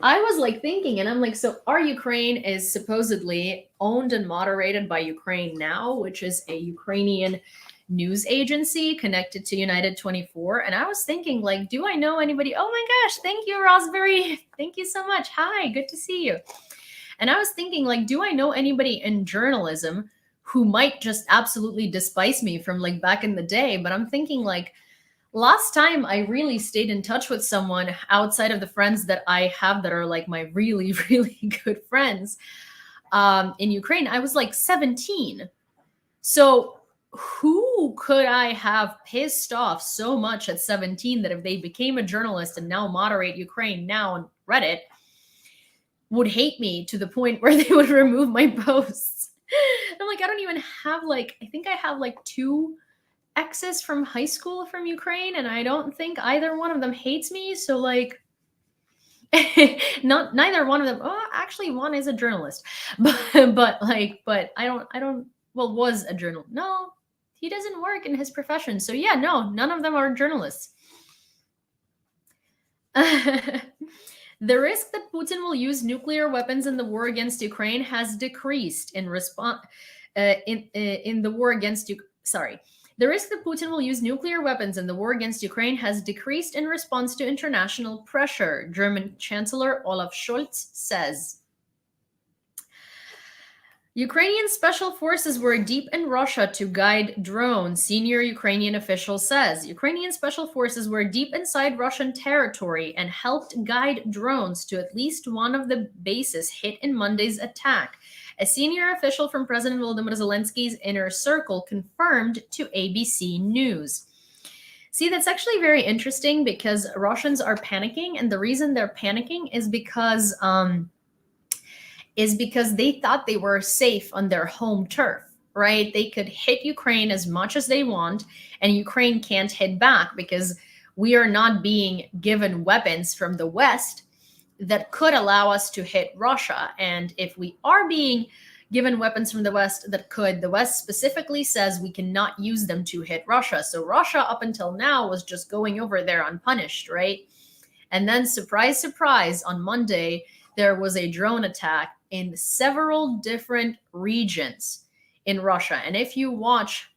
I was like thinking, and I'm like, so our Ukraine is supposedly owned and moderated by Ukraine Now, which is a Ukrainian news agency connected to United 24. And I was thinking, like, do I know anybody? Oh my gosh, thank you, Raspberry. Thank you so much. Hi, good to see you. And I was thinking, like, do I know anybody in journalism who might just absolutely despise me from like back in the day? But I'm thinking, like, last time I really stayed in touch with someone outside of the friends that I have that are like my really, really good friends in Ukraine, I was like 17. So who could I have pissed off so much at 17 that if they became a journalist and now moderate Ukraine Now on Reddit, would hate me to the point where they would remove my posts? I'm like, I don't even have I think I have 2 exes from high school from Ukraine, and I don't think either one of them hates me. So neither one of them. Oh, actually, one is a journalist, but I don't. Well, was a journalist. No, he doesn't work in his profession. So yeah, no, none of them are journalists. The risk that Putin will use nuclear weapons in the war against Ukraine has decreased in response. In the war against Ukraine. The risk that Putin will use nuclear weapons in the war against Ukraine has decreased in response to international pressure, German Chancellor Olaf Scholz says. Ukrainian special forces were deep in Russia to guide drones, senior Ukrainian official says. Ukrainian special forces were deep inside Russian territory and helped guide drones to at least one of the bases hit in Monday's attack. A senior official from President Volodymyr Zelensky's inner circle confirmed to ABC News. See, that's actually very interesting because Russians are panicking, and the reason they're panicking is because they thought they were safe on their home turf, right? They could hit Ukraine as much as they want, and Ukraine can't hit back because we are not being given weapons from the West that could allow us to hit Russia. And if we are being given weapons from the West that could, the West specifically says we cannot use them to hit Russia. So Russia up until now was just going over there unpunished, right? And then surprise, surprise, on Monday, there was a drone attack in several different regions in Russia. And if you watch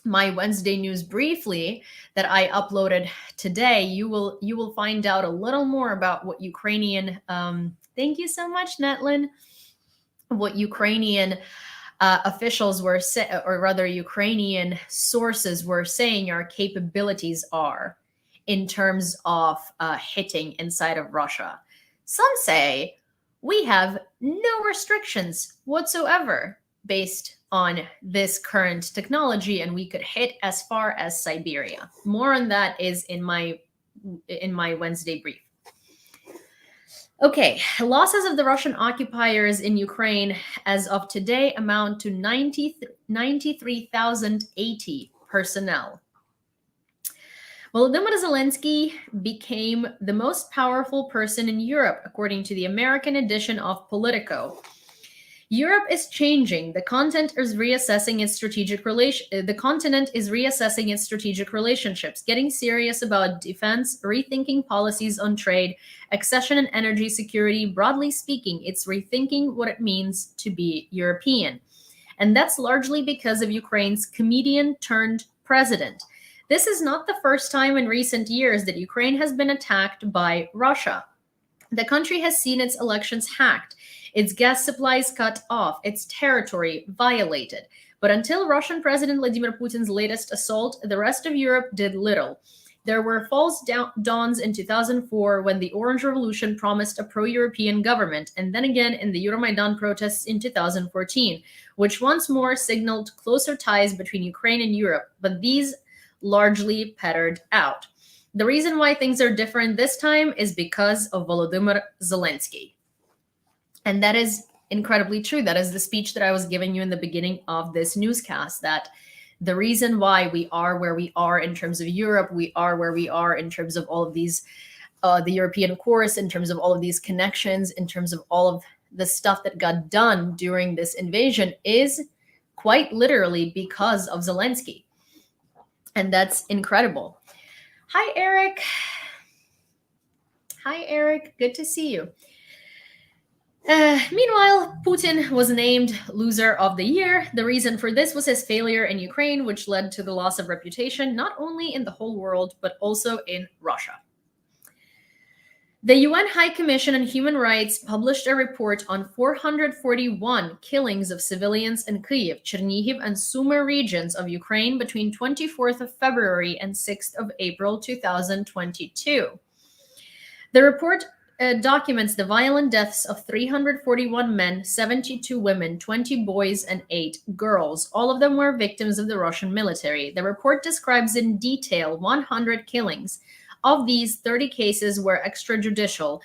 my Wednesday news briefly that I uploaded today, you will find out a little more about what Ukrainian, thank you so much, Netlin, what Ukrainian officials were or rather Ukrainian sources were saying our capabilities are in terms of hitting inside of Russia. Some say we have no restrictions whatsoever based on this current technology, and we could hit as far as Siberia. More on that is in my Wednesday brief. Okay, losses of the Russian occupiers in Ukraine as of today amount to 93,080 personnel. Volodymyr Zelenskyy became the most powerful person in Europe, according to the American edition of Politico. Europe is changing. The continent is reassessing its strategic relationships, getting serious about defense, rethinking policies on trade, accession and energy security. Broadly speaking, it's rethinking what it means to be European. And that's largely because of Ukraine's comedian turned president. This is not the first time in recent years that Ukraine has been attacked by Russia. The country has seen its elections hacked, its gas supplies cut off, its territory violated. But until Russian President Vladimir Putin's latest assault, the rest of Europe did little. There were false dawns in 2004 when the Orange Revolution promised a pro-European government, and then again in the Euromaidan protests in 2014, which once more signaled closer ties between Ukraine and Europe. But these largely petered out. The reason why things are different this time is because of Volodymyr Zelenskyy. And that is incredibly true. That is the speech that I was giving you in the beginning of this newscast, that the reason why we are where we are in terms of Europe, we are where we are in terms of all of these, the European course, in terms of all of these connections, in terms of all of the stuff that got done during this invasion, is quite literally because of Zelenskyy. And that's incredible. Hi, Eric. Hi, Eric. Good to see you. Meanwhile, Putin was named loser of the year. The reason for this was his failure in Ukraine, which led to the loss of reputation, not only in the whole world, but also in Russia. The UN High Commission on Human Rights published a report on 441 killings of civilians in Kyiv, Chernihiv, and Sumy regions of Ukraine between 24th of February and 6th of April 2022. The report documents the violent deaths of 341 men, 72 women, 20 boys, and 8 girls. All of them were victims of the Russian military. The report describes in detail 100 killings. Of these, 30 cases were extrajudicial,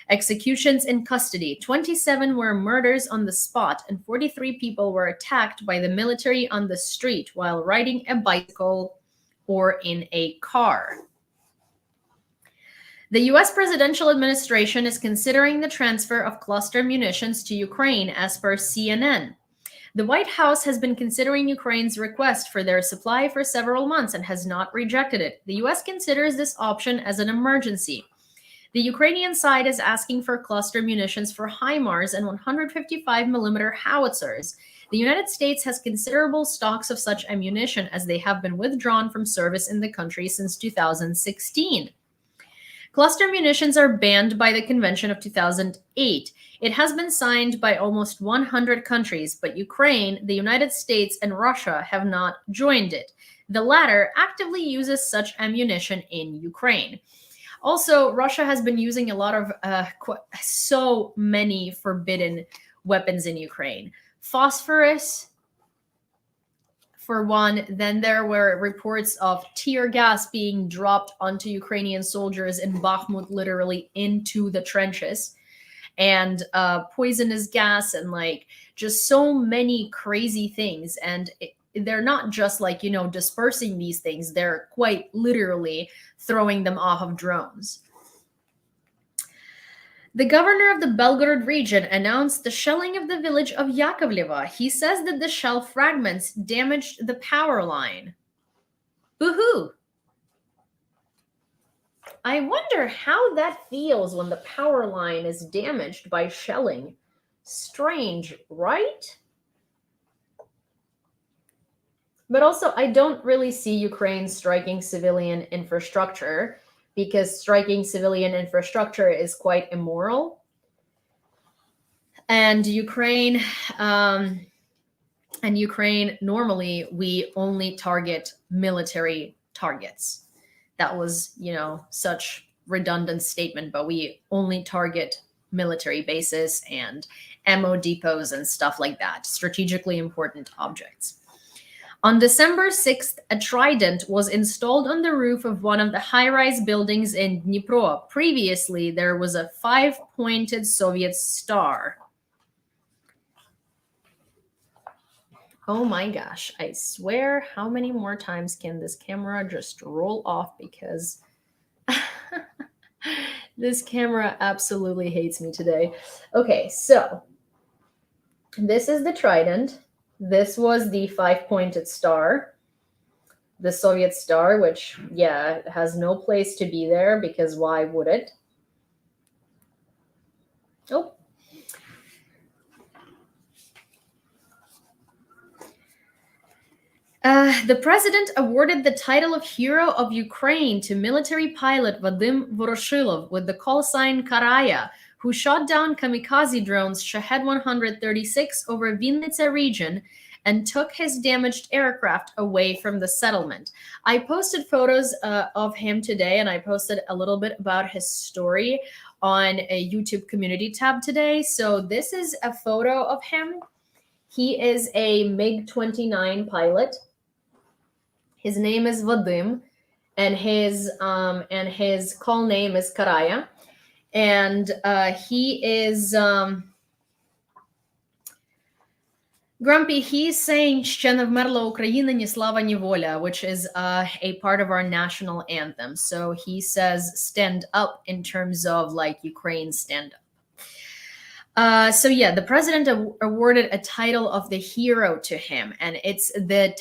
executions in custody. 27 were murders on the spot, and 43 people were attacked by the military on the street while riding a bicycle or in a car. The U.S. presidential administration is considering the transfer of cluster munitions to Ukraine, as per CNN. The White House has been considering Ukraine's request for their supply for several months and has not rejected it. The U.S. considers this option as an emergency. The Ukrainian side is asking for cluster munitions for HIMARS and 155mm howitzers. The United States has considerable stocks of such ammunition, as they have been withdrawn from service in the country since 2016. Cluster munitions are banned by the Convention of 2008. It has been signed by almost 100 countries, but Ukraine, the United States, and Russia have not joined it. The latter actively uses such ammunition in Ukraine. Also, Russia has been using a lot of so many forbidden weapons in Ukraine. Phosphorus, for one. Then there were reports of tear gas being dropped onto Ukrainian soldiers in Bakhmut, literally into the trenches, and poisonous gas, and like just so many crazy things. And they're not just like, you know, dispersing these things. They're quite literally throwing them off of drones. The governor of the Belgorod region announced the shelling of the village of Yakovleva. He says that the shell fragments damaged the power line. Boo-hoo! I wonder how that feels when the power line is damaged by shelling. Strange, right? But also, I don't really see Ukraine striking civilian infrastructure, because striking civilian infrastructure is quite immoral. And Ukraine, normally we only target military targets. That was, you know, such redundant statement, but we only target military bases and ammo depots and stuff like that, strategically important objects. On December 6th, a trident was installed on the roof of one of the high-rise buildings in Dnipro. Previously, there was a 5-pointed Soviet star. Oh my gosh, I swear, how many more times can this camera just roll off, because this camera absolutely hates me today. Okay, so this is the trident. This was the 5-pointed star, the Soviet star, which, yeah, has no place to be there, because why would it? Oh. The president awarded the title of Hero of Ukraine to military pilot Vadim Voroshilov with the call sign Karaya, who shot down kamikaze drones Shahed-136 over Vinnytsia region and took his damaged aircraft away from the settlement. I posted photos of him today, and I posted a little bit about his story on a YouTube community tab today. So this is a photo of him. He is a MiG-29 pilot. His name is Vadim, and his call name is Karaya, and he is Grumpy. He's saying "Ще не вмерла Україна, ні слава, ні воля," which is a part of our national anthem. So he says "stand up" in terms of like Ukraine stand up. So yeah, the president awarded a title of the hero to him, and it's the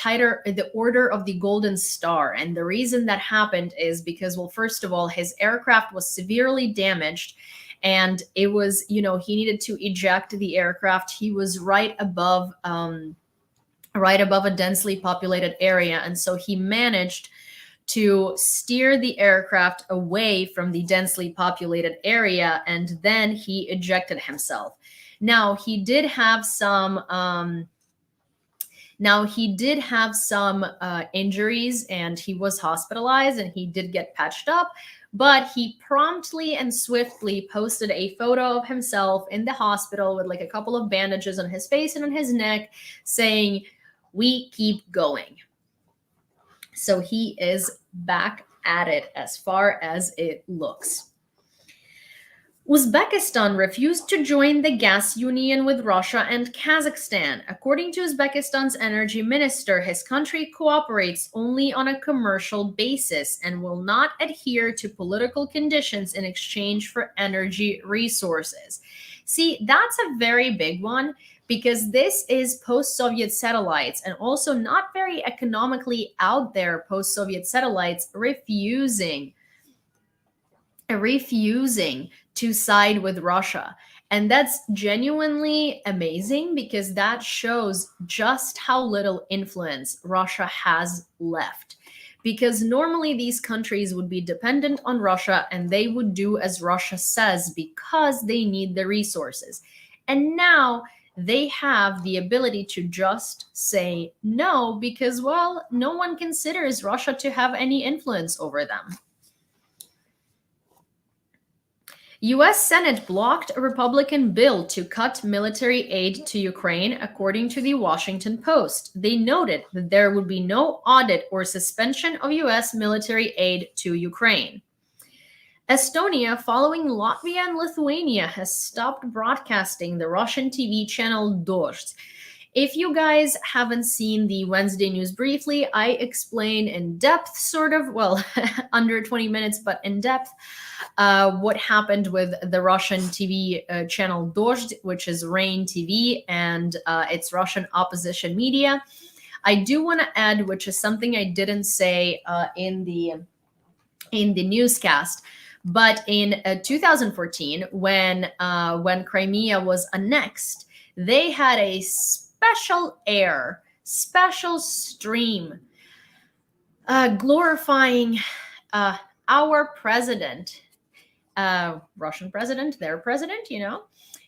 Order of the Golden Star. And the reason that happened is because, well, first of all, his aircraft was severely damaged, and it was, he needed to eject the aircraft. He was right above a densely populated area, and so he managed to steer the aircraft away from the densely populated area, and then he ejected himself. Now he did have some injuries, and he was hospitalized, and he did get patched up, but he promptly and swiftly posted a photo of himself in the hospital with like a couple of bandages on his face and on his neck, saying, "We keep going." So he is back at it as far as it looks. Uzbekistan refused to join the gas union with Russia and Kazakhstan. According to Uzbekistan's energy minister, his country cooperates only on a commercial basis and will not adhere to political conditions in exchange for energy resources. See, that's a very big one, because this is post-Soviet satellites, and also not very economically out there post-Soviet satellites refusing to side with Russia. And that's genuinely amazing, because that shows just how little influence Russia has left. Because normally these countries would be dependent on Russia, and they would do as Russia says because they need the resources. And now they have the ability to just say no, because, well, no one considers Russia to have any influence over them. U.S. Senate blocked a Republican bill to cut military aid to Ukraine, according to the Washington Post. They noted that there would be no audit or suspension of U.S. military aid to Ukraine. Estonia, following Latvia and Lithuania, has stopped broadcasting the Russian TV channel Dozhd. If you guys haven't seen the Wednesday news briefly, I explain in depth, sort of, well, under 20 minutes, but in depth, what happened with the Russian TV channel Dozhd, which is Rain TV, and it's Russian opposition media. I do want to add, which is something I didn't say in the newscast, but in 2014, when Crimea was annexed, they had a special stream glorifying our president, Russian president, their president,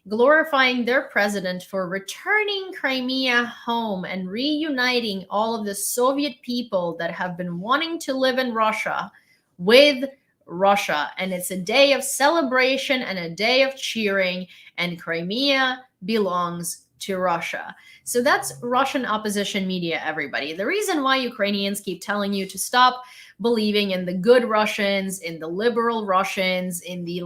glorifying their president for returning Crimea home and reuniting all of the Soviet people that have been wanting to live in Russia with Russia. And it's a day of celebration and a day of cheering, and Crimea belongs to Russia. So that's Russian opposition media, everybody. The reason why Ukrainians keep telling you to stop believing in the good Russians, in the liberal Russians, in the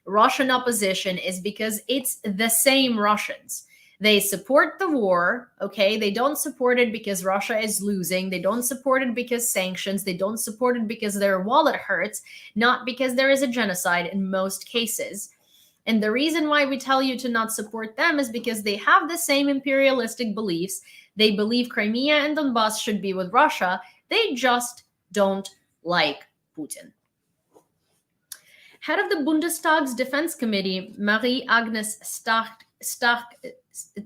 Russian opposition is because it's the same Russians. They support the war, okay? They don't support it because Russia is losing. They don't support it because sanctions. They don't support it because their wallet hurts, not because there is a genocide in most cases. And the reason why we tell you to not support them is because they have the same imperialistic beliefs. They believe Crimea and Donbass should be with Russia. They just don't like Putin. Head of the Bundestag's Defense Committee, Marie-Agnes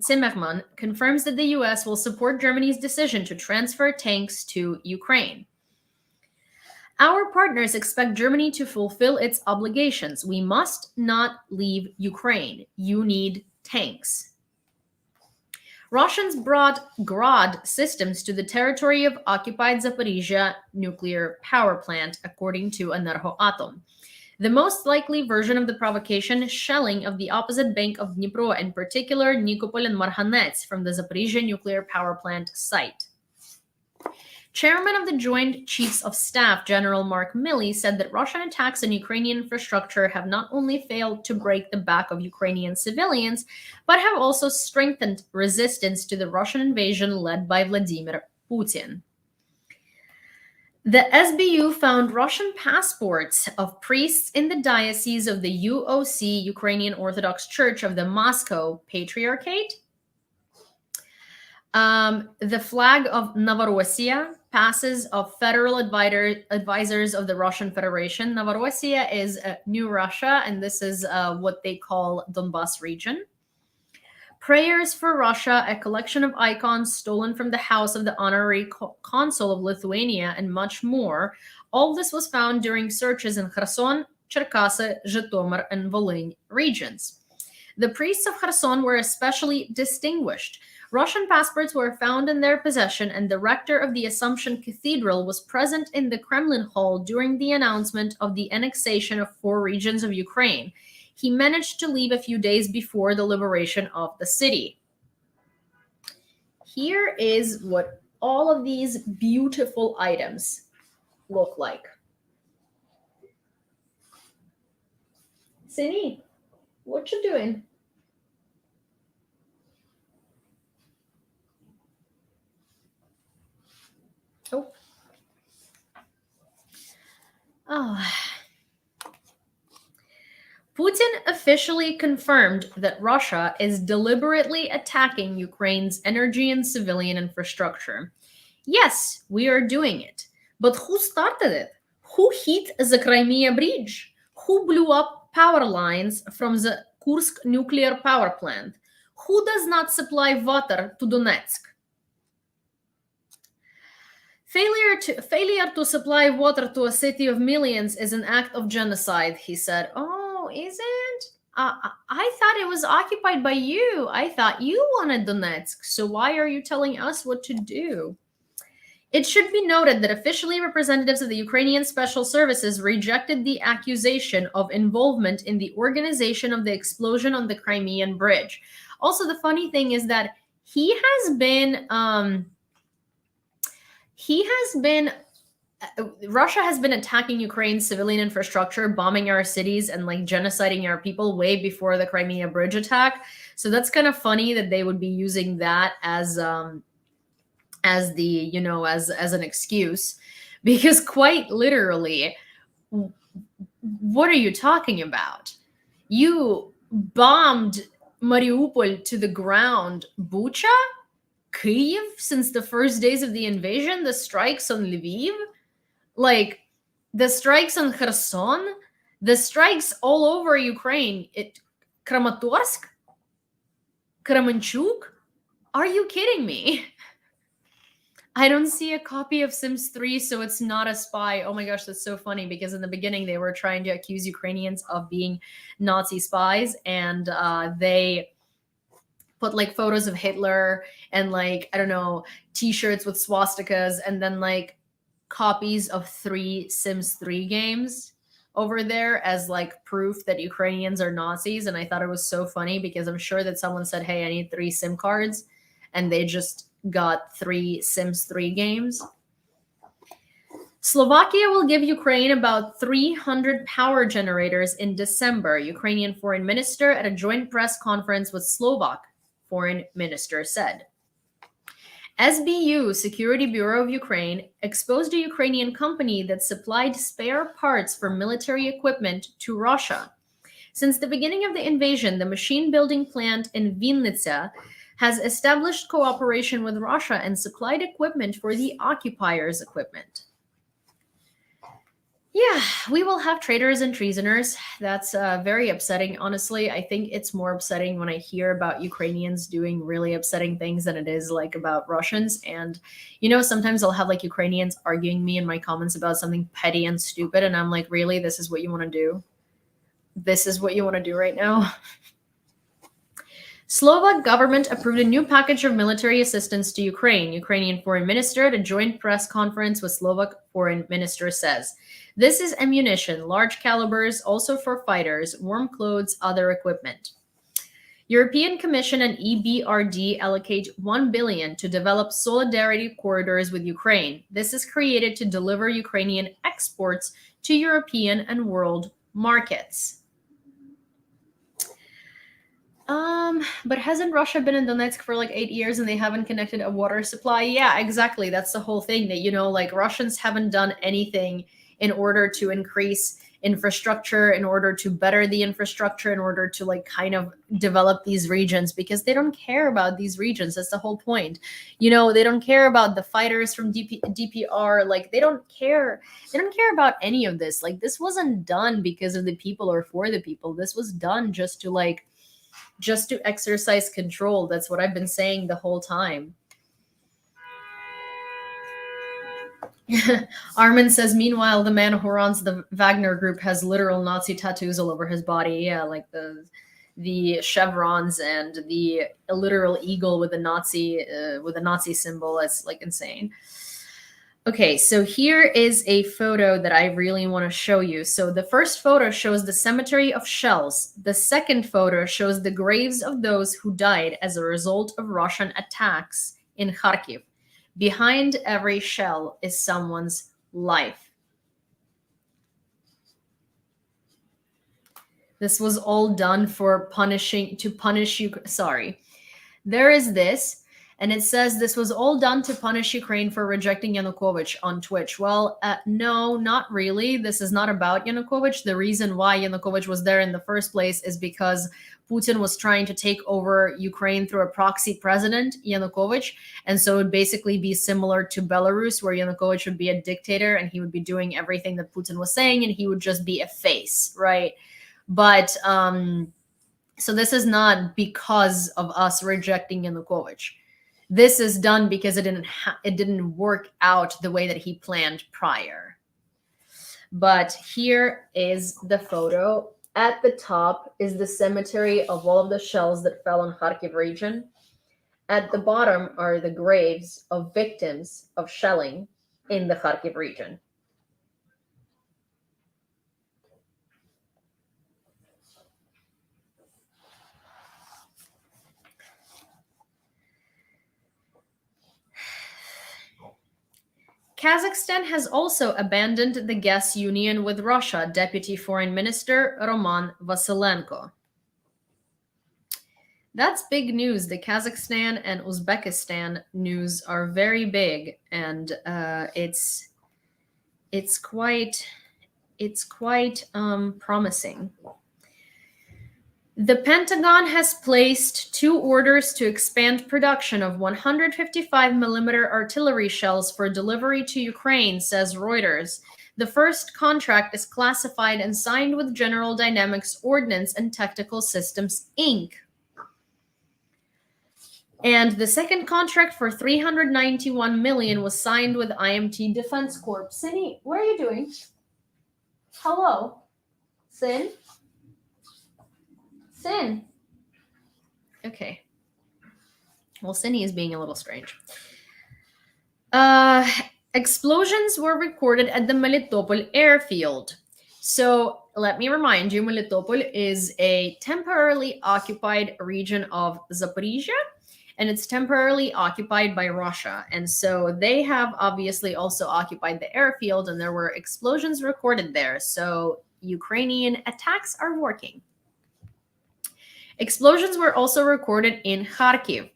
Zimmermann, confirms that the US will support Germany's decision to transfer tanks to Ukraine. Our partners expect Germany to fulfill its obligations. We must not leave Ukraine. You need tanks. Russians brought Grad systems to the territory of occupied Zaporizhzhia nuclear power plant, according to Energoatom. The most likely version of the provocation, shelling of the opposite bank of Dnipro, in particular Nikopol and Marhanets, from the Zaporizhzhia nuclear power plant site. Chairman of the Joint Chiefs of Staff, General Mark Milley, said that Russian attacks on Ukrainian infrastructure have not only failed to break the back of Ukrainian civilians, but have also strengthened resistance to the Russian invasion led by Vladimir Putin. The SBU found Russian passports of priests in the diocese of the UOC, Ukrainian Orthodox Church of the Moscow Patriarchate, the flag of Novorossiya, passes of federal advisors of the Russian Federation. Novorossiya is New Russia, and this is what they call Donbas region. Prayers for Russia, a collection of icons stolen from the house of the honorary consul of Lithuania, and much more. All this was found during searches in Kherson, Cherkasy, Zhytomyr, and Volyn regions. The priests of Kherson were especially distinguished. Russian passports were found in their possession, and the rector of the Assumption Cathedral was present in the Kremlin Hall during the announcement of the annexation of 4 regions of Ukraine. He managed to leave a few days before the liberation of the city. Here is what all of these beautiful items look like. Sini, what you doing? Oh. Putin officially confirmed that Russia is deliberately attacking Ukraine's energy and civilian infrastructure. Yes, we are doing it. But who started it? Who hit the Crimea bridge? Who blew up power lines from the Kursk nuclear power plant? Who does not supply water to Donetsk? Failure to supply water to a city of millions is an act of genocide, he said. Oh, is it? I thought it was occupied by you. I thought you wanted Donetsk. So why are you telling us what to do? It should be noted that officially representatives of the Ukrainian Special Services rejected the accusation of involvement in the organization of the explosion on the Crimean bridge. Also, the funny thing is that Russia has been attacking Ukraine's civilian infrastructure, bombing our cities, and like genociding our people way before the Crimea bridge attack. So that's kind of funny that they would be using that as an excuse, because quite literally, what are you talking about? You bombed Mariupol to the ground, Bucha, Kyiv, since the first days of the invasion, the strikes on Lviv, like the strikes on Kherson, the strikes all over Ukraine, Kramatorsk, Kremenchuk. Are you kidding me? I don't see a copy of Sims 3, so it's not a spy. Oh my gosh, that's so funny, because in the beginning they were trying to accuse Ukrainians of being Nazi spies, and they put like photos of Hitler and like, I don't know, t-shirts with swastikas, and then like copies of 3 Sims 3 games over there as like proof that Ukrainians are Nazis. And I thought it was so funny, because I'm sure that someone said, hey, I need 3 SIM cards, and they just got 3 Sims 3 games. Slovakia will give Ukraine about 300 power generators in December, Ukrainian foreign minister at a joint press conference with Slovak foreign minister said. SBU, Security Bureau of Ukraine, exposed a Ukrainian company that supplied spare parts for military equipment to Russia. Since the beginning of the invasion, the machine-building plant in Vinnytsia has established cooperation with Russia and supplied equipment for the occupiers' equipment. Yeah, we will have traitors and treasoners. That's very upsetting. Honestly, I think it's more upsetting when I hear about Ukrainians doing really upsetting things than it is like about Russians. And, you know, sometimes I'll have like Ukrainians arguing me in my comments about something petty and stupid. And I'm like, really, this is what you want to do? This is what you want to do right now? Slovak government approved a new package of military assistance to Ukraine. Ukrainian foreign minister at a joint press conference with Slovak foreign minister says. This is ammunition, large calibers, also for fighters, warm clothes, other equipment. European Commission and EBRD allocate 1 billion to develop solidarity corridors with Ukraine. This is created to deliver Ukrainian exports to European and world markets. But hasn't Russia been in Donetsk for like 8 years and they haven't connected a water supply? Yeah, exactly. That's the whole thing, that, like Russians haven't done anything in order to increase infrastructure, in order to better the infrastructure, in order to like kind of develop these regions, because they don't care about these regions. That's the whole point. They don't care about the fighters from DPR. Like they don't care about any of this. Like this wasn't done because of the people or for the people. This was done just to exercise control. That's what I've been saying the whole time. Armin says, meanwhile, the man who runs the Wagner group has literal Nazi tattoos all over his body. Yeah, like the chevrons and the literal eagle with the Nazi symbol. It's like insane. Okay, so here is a photo that I really want to show you. So the first photo shows the cemetery of shells. The second photo shows the graves of those who died as a result of Russian attacks in Kharkiv. Behind every shell is someone's life. This was all done to punish you. Sorry. There is this. And it says this was all done to punish Ukraine for rejecting Yanukovych on Twitch. Well, no, not really. This is not about Yanukovych. The reason why Yanukovych was there in the first place is because Putin was trying to take over Ukraine through a proxy president, Yanukovych. And so it would basically be similar to Belarus, where Yanukovych would be a dictator and he would be doing everything that Putin was saying, and he would just be a face, right? But so this is not because of us rejecting Yanukovych. This is done because it didn't work out the way that he planned prior. But here is the photo. At the top is the cemetery of all of the shells that fell in Kharkiv region. At the bottom are the graves of victims of shelling in the Kharkiv region. Kazakhstan has also abandoned the gas union with Russia, Deputy Foreign Minister Roman Vasilenko. That's big news. The Kazakhstan and Uzbekistan news are very big, and it's quite promising. The Pentagon has placed 2 orders to expand production of 155mm artillery shells for delivery to Ukraine, says Reuters. The first contract is classified and signed with General Dynamics Ordnance and Technical Systems, Inc. And the second contract for 391 million was signed with IMT Defense Corp. Cindy, what are you doing? Hello? Sin? Sin. Okay. Well, Cindy is being a little strange. Explosions were recorded at the Melitopol airfield. So let me remind you, Melitopol is a temporarily occupied region of Zaporizhia, and it's temporarily occupied by Russia. And so they have obviously also occupied the airfield, and there were explosions recorded there. So Ukrainian attacks are working. Explosions were also recorded in Kharkiv.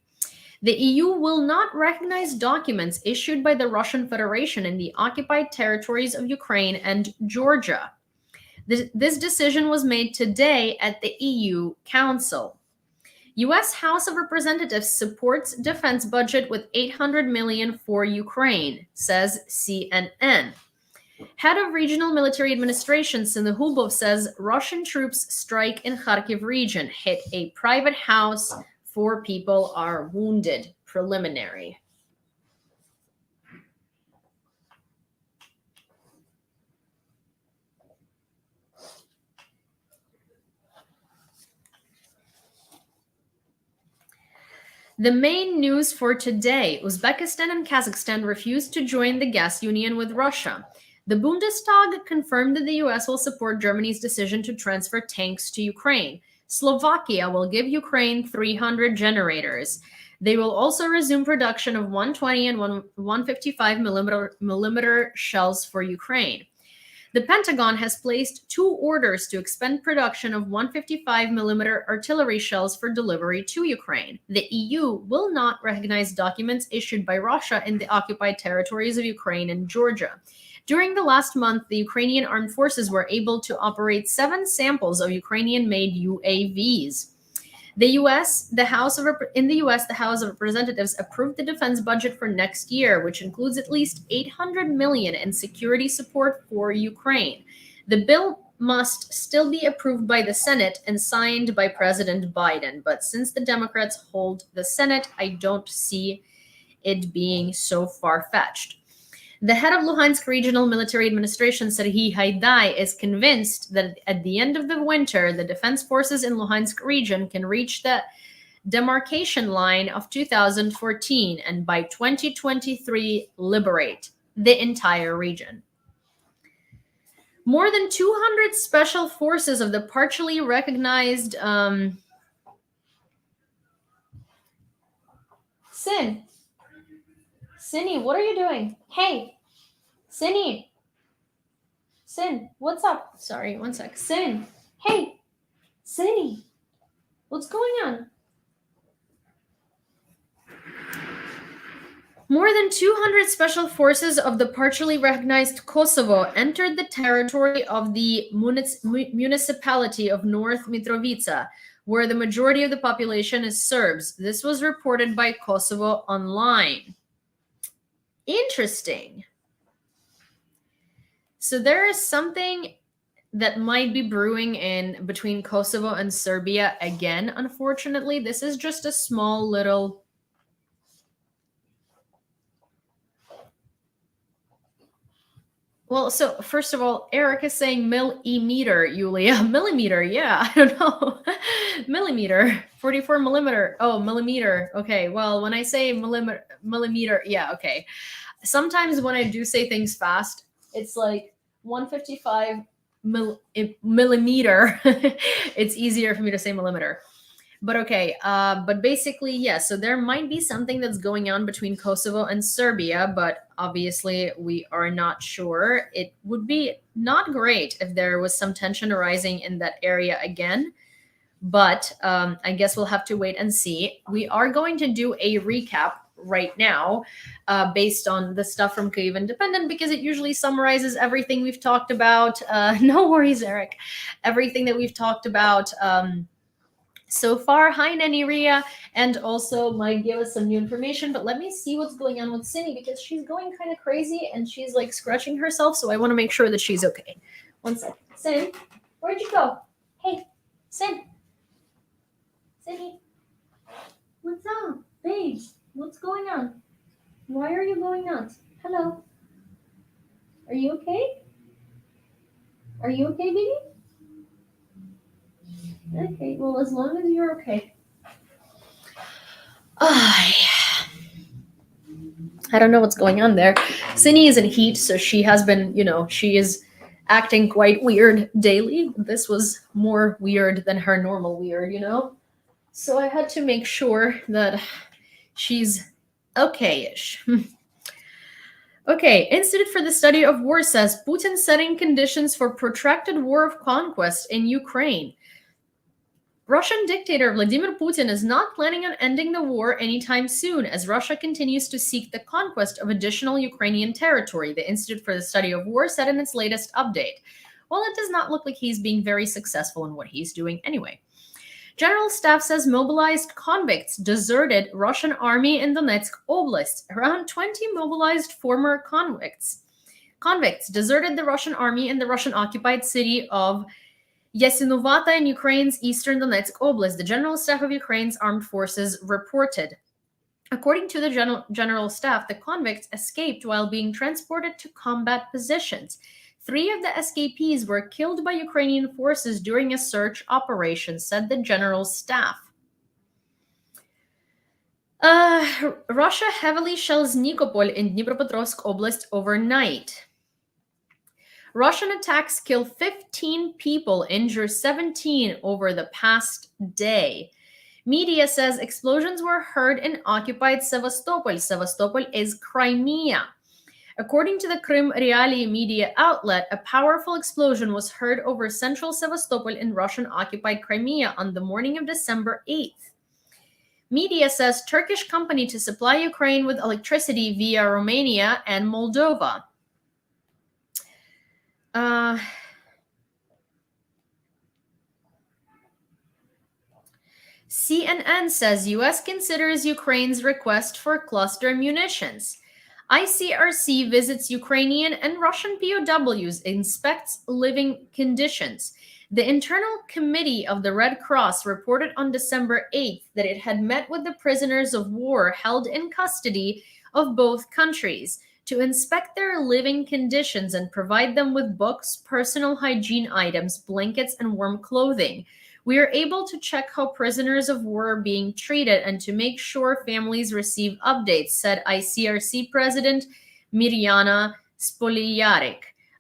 The EU will not recognize documents issued by the Russian Federation in the occupied territories of Ukraine and Georgia. This decision was made today at the EU Council. U.S. House of Representatives supports defense budget with $800 million for Ukraine, says CNN. Head of Regional Military Administration Sinuhubov says Russian troops strike in Kharkiv region, hit a private house, 4 people are wounded. Preliminary. The main news for today: Uzbekistan and Kazakhstan refused to join the gas union with Russia. The Bundestag confirmed that the U.S. will support Germany's decision to transfer tanks to Ukraine. Slovakia will give Ukraine 300 generators. They will also resume production of 120 and 155 millimeter shells for Ukraine. The Pentagon has placed 2 orders to expand production of 155 millimeter artillery shells for delivery to Ukraine. The EU will not recognize documents issued by Russia in the occupied territories of Ukraine and Georgia. During the last month, the Ukrainian armed forces were able to operate 7 samples of Ukrainian-made UAVs. In the House of Representatives approved the defense budget for next year, which includes at least $800 million in security support for Ukraine. The bill must still be approved by the Senate and signed by President Biden, but since the Democrats hold the Senate, I don't see it being so far-fetched. The head of Luhansk Regional Military Administration, Serhiy Haidai, is convinced that at the end of the winter, the defense forces in Luhansk region can reach the demarcation line of 2014 and by 2023 liberate the entire region. More than 200 special forces of the partially recognized Cinny, what are you doing? Hey, Cinny. Sin, what's up? Sorry, one sec. Sin, hey, Cinny, what's going on? More than 200 special forces of the partially recognized Kosovo entered the territory of the municipality of North Mitrovica, where the majority of the population is Serbs. This was reported by Kosovo Online. Interesting. So there is something that might be brewing in between Kosovo and Serbia again, unfortunately. This is just a small little... Well, so first of all, Eric is saying millimeter, Yulia. Millimeter, yeah, I don't know. Millimeter, 44 millimeter. Oh, millimeter. Okay, well, when I say millimeter, yeah, okay. Sometimes when I do say things fast, it's like 155 millimeter. It's easier for me to say millimeter. But okay, but basically, yes, so there might be something that's going on between Kosovo and Serbia, but obviously we are not sure. It would be not great if there was some tension arising in that area again, but I guess we'll have to wait and see. We are going to do a recap right now based on the stuff from Kyiv Independent, because it usually summarizes everything we've talked about. No worries, Eric. Everything that we've talked about so far. Hi, Nani Ria, and also might give us some new information, but let me see what's going on with Cindy, because she's going kind of crazy and she's like scratching herself, so I want to make sure that she's okay. One second. Sin, where'd you go? Hey, Sin. Cindy, what's up? Babe, what's going on? Why are you going nuts? Hello. Are you okay? Are you okay, baby? Okay, well, as long as you're okay. I don't know what's going on there. Cindy is in heat, so she has been, she is acting quite weird daily. This was more weird than her normal weird, So I had to make sure that she's okay-ish. Okay, Institute for the Study of War says Putin setting conditions for protracted war of conquest in Ukraine. Russian dictator Vladimir Putin is not planning on ending the war anytime soon, as Russia continues to seek the conquest of additional Ukrainian territory, the Institute for the Study of War said in its latest update. Well, it does not look like he's being very successful in what he's doing anyway. General Staff says mobilized convicts deserted Russian army in Donetsk Oblast. Around 20 mobilized former convicts deserted the Russian army in the Russian-occupied city of Yasinovata in Ukraine's eastern Donetsk Oblast, the General Staff of Ukraine's armed forces reported. According to the General Staff, the convicts escaped while being transported to combat positions. 3 of the escapees were killed by Ukrainian forces during a search operation, said the General Staff. Russia heavily shells Nikopol in Dnipropetrovsk Oblast overnight. Russian attacks kill 15 people, injure 17 over the past day. Media says explosions were heard in occupied Sevastopol. Sevastopol is Crimea. According to the Krim Reali media outlet, a powerful explosion was heard over central Sevastopol in Russian-occupied Crimea on the morning of December 8th. Media says Turkish company to supply Ukraine with electricity via Romania and Moldova. CNN says US considers Ukraine's request for cluster munitions. ICRC visits Ukrainian and Russian POWs, inspects living conditions. The Internal Committee of the Red Cross reported on December 8th that it had met with the prisoners of war held in custody of both countries to inspect their living conditions and provide them with books, personal hygiene items, blankets, and warm clothing. We are able to check how prisoners of war are being treated and to make sure families receive updates, said ICRC President Mirjana Spolijarik.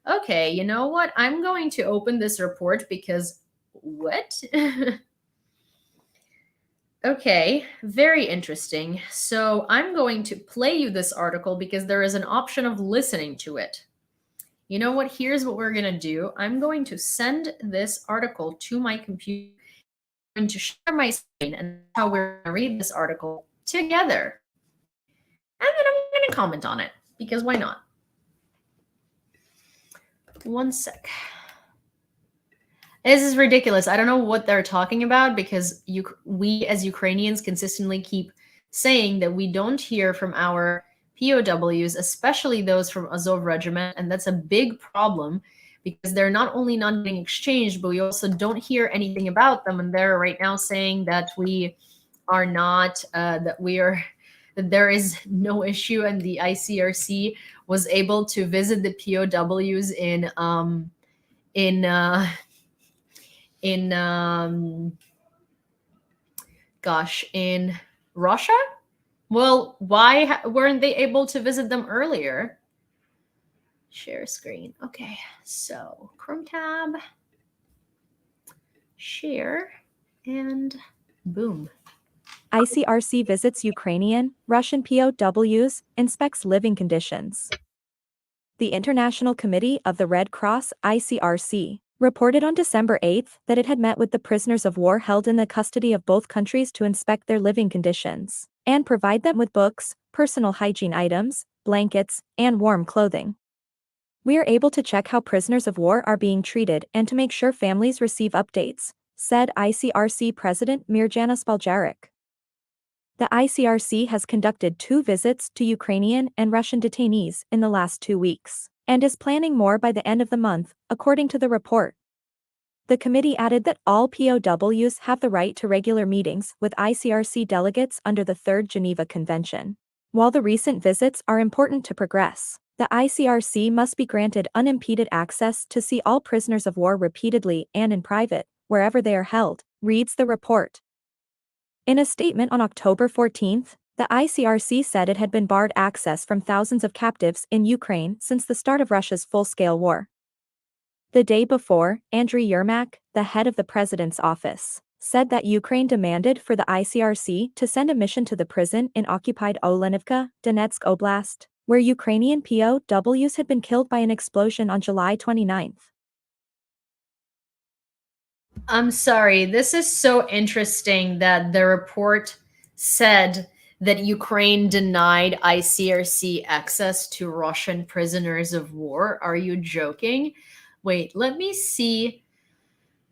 Okay, you know what? I'm going to open this report because what? Okay, very interesting. So I'm going to play you this article because there is an option of listening to it. You know what? Here's what we're going to do. I'm going to send this article to my computer. I'm going to share my screen and how we're going to read this article together. And then I'm going to comment on it because why not? One sec. This is ridiculous. I don't know what they're talking about because we as Ukrainians consistently keep saying that we don't hear from our POWs, especially those from Azov Regiment, and that's a big problem because they're not only not getting exchanged, but we also don't hear anything about them. And they're right now saying that we are not, that there is no issue, and the ICRC was able to visit the POWs in Russia? Well, why weren't they able to visit them earlier? Share screen. Okay, so Chrome tab, share, and boom. ICRC visits Ukrainian, Russian POWs, inspects living conditions. The International Committee of the Red Cross, ICRC, reported on December 8th that it had met with the prisoners of war held in the custody of both countries to inspect their living conditions and provide them with books, personal hygiene items, blankets, and warm clothing. We are able to check how prisoners of war are being treated and to make sure families receive updates, said ICRC President Mirjana Spolijarik. The ICRC has conducted 2 visits to Ukrainian and Russian detainees in the last 2 weeks, and is planning more by the end of the month, according to the report. The committee added that all POWs have the right to regular meetings with ICRC delegates under the Third Geneva Convention. While the recent visits are important to progress, the ICRC must be granted unimpeded access to see all prisoners of war repeatedly and in private, wherever they are held, reads the report. In a statement on October 14th, the ICRC said it had been barred access from thousands of captives in Ukraine since the start of Russia's full-scale war. The day before, Andriy Yermak, the head of the president's office, said that Ukraine demanded for the ICRC to send a mission to the prison in occupied Olenivka, Donetsk Oblast, where Ukrainian POWs had been killed by an explosion on July 29th. I'm sorry, this is so interesting that the report said that Ukraine denied ICRC access to Russian prisoners of war. Are you joking? Wait, let me see.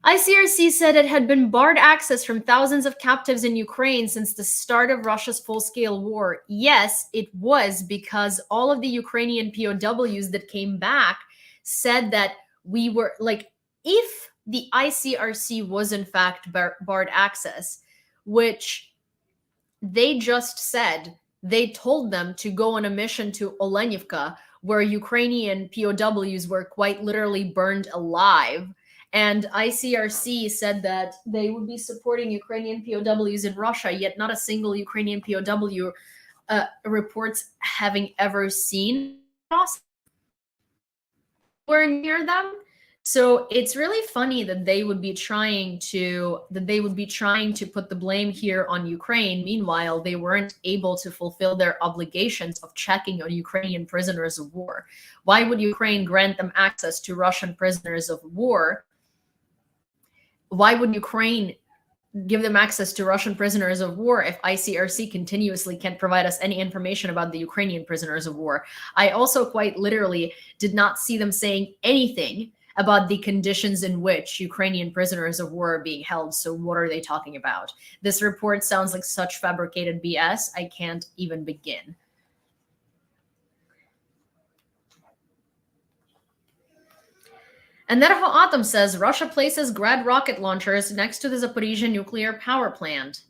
ICRC said it had been barred access from thousands of captives in Ukraine since the start of Russia's full-scale war. Yes, it was because all of the Ukrainian POWs that came back said that we were like, if the ICRC was in fact barred access, which they just said, they told them to go on a mission to Olenivka, where Ukrainian POWs were quite literally burned alive. And ICRC said that they would be supporting Ukrainian POWs in Russia, yet not a single Ukrainian POW reports having ever seen. anywhere near them. So it's really funny that they would be trying to put the blame here on Ukraine. Meanwhile, they weren't able to fulfill their obligations of checking on Ukrainian prisoners of war. Why would Ukraine grant them access to Russian prisoners of war? Why would Ukraine give them access to Russian prisoners of war if ICRC continuously can't provide us any information about the Ukrainian prisoners of war? I also quite literally did not see them saying anything about the conditions in which Ukrainian prisoners of war are being held. So what are they talking about? This report sounds like such fabricated BS. I can't even begin. Energoatom says Russia places Grad rocket launchers next to the Zaporizhzhia nuclear power plant.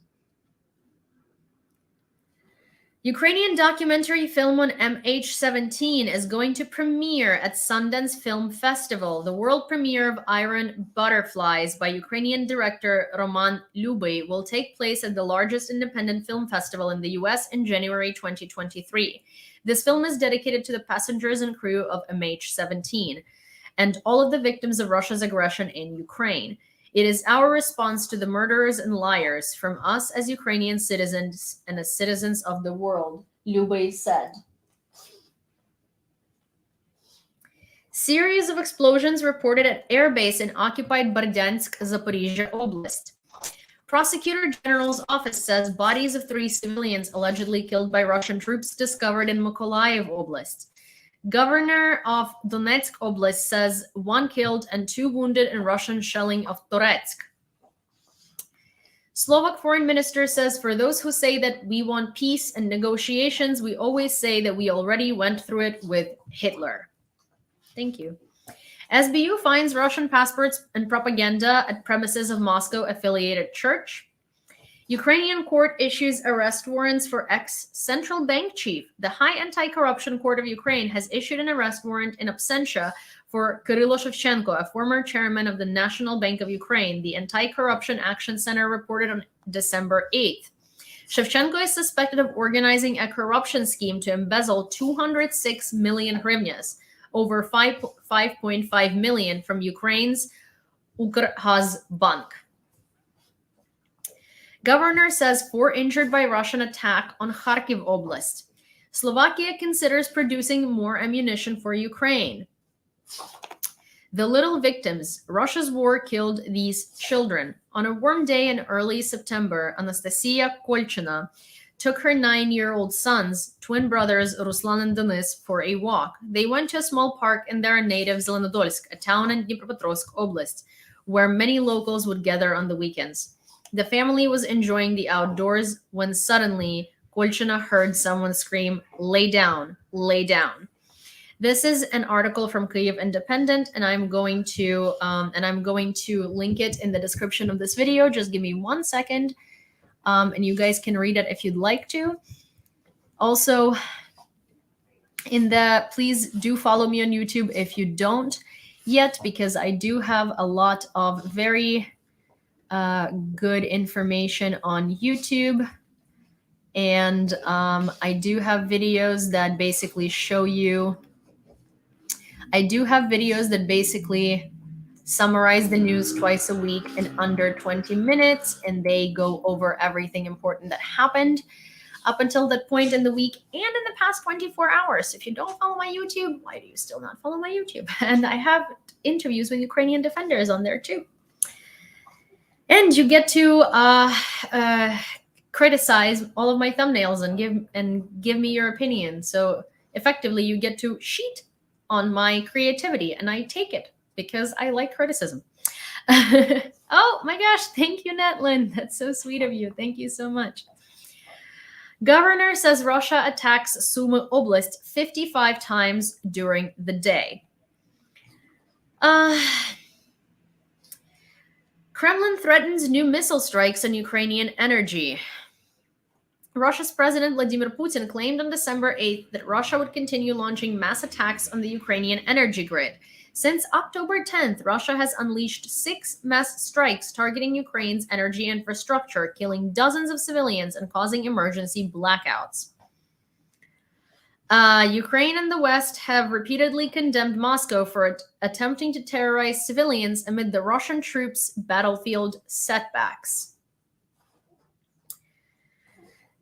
Ukrainian documentary film on MH17 is going to premiere at Sundance Film Festival. The world premiere of Iron Butterflies by Ukrainian director Roman Lyubey will take place at the largest independent film festival in the US in January 2023. This film is dedicated to the passengers and crew of MH17 and all of the victims of Russia's aggression in Ukraine. It is our response to the murderers and liars from us as Ukrainian citizens and as citizens of the world, Lyubey said. Series of explosions reported at airbase in occupied Donetsk, Zaporizhzhia Oblast. Prosecutor General's office says bodies of 3 civilians allegedly killed by Russian troops discovered in Mykolaiv Oblast. Governor of Donetsk Oblast says 1 killed and 2 wounded in Russian shelling of Donetsk. Slovak foreign minister says, for those who say that we want peace and negotiations, we always say that we already went through it with Hitler. Thank you. SBU finds Russian passports and propaganda at premises of Moscow-affiliated church. Ukrainian court issues arrest warrants for ex-central bank chief. The High Anti-Corruption Court of Ukraine has issued an arrest warrant in absentia for Kyrylo Shevchenko, a former chairman of the National Bank of Ukraine, the Anti-Corruption Action Center reported on December 8th. Shevchenko is suspected of organizing a corruption scheme to embezzle 206 million hryvnias, over 5.5 million from Ukraine's Ukrzbank. Governor says 4 injured by Russian attack on Kharkiv Oblast. Slovakia considers producing more ammunition for Ukraine. The little victims. Russia's war killed these children. On a warm day in early September, Anastasia Kolchina took her 9-year-old sons, twin brothers Ruslan and Denis, for a walk. They went to a small park in their native Zelenodolsk, a town in Dnipropetrovsk Oblast, where many locals would gather on the weekends. The family was enjoying the outdoors when suddenly Kolchina heard someone scream, "Lay down, lay down." This is an article from Kyiv Independent, and I'm going to link it in the description of this video. Just give me 1 second, and you guys can read it if you'd like to. Also, please do follow me on YouTube if you don't yet, because I do have a lot of very good information on YouTube, and I do have videos that basically show you. I do have videos that basically summarize the news twice a week in under 20 minutes, and they go over everything important that happened up until that point in the week and in the past 24 hours. If you don't follow my YouTube, why do you still not follow my YouTube? And I have interviews with Ukrainian defenders on there too. And you get to criticize all of my thumbnails and give me your opinion. So effectively, you get to cheat on my creativity, and I take it because I like criticism. Oh my gosh, thank you, Netlin. That's so sweet of you. Thank you so much. Governor says Russia attacks Sumy Oblast 55 times during the day. Kremlin threatens new missile strikes on Ukrainian energy. Russia's President Vladimir Putin claimed on December 8th that Russia would continue launching mass attacks on the Ukrainian energy grid. Since October 10th, Russia has unleashed 6 mass strikes targeting Ukraine's energy infrastructure, killing dozens of civilians and causing emergency blackouts. Ukraine and the West have repeatedly condemned Moscow for attempting to terrorize civilians amid the Russian troops' battlefield setbacks.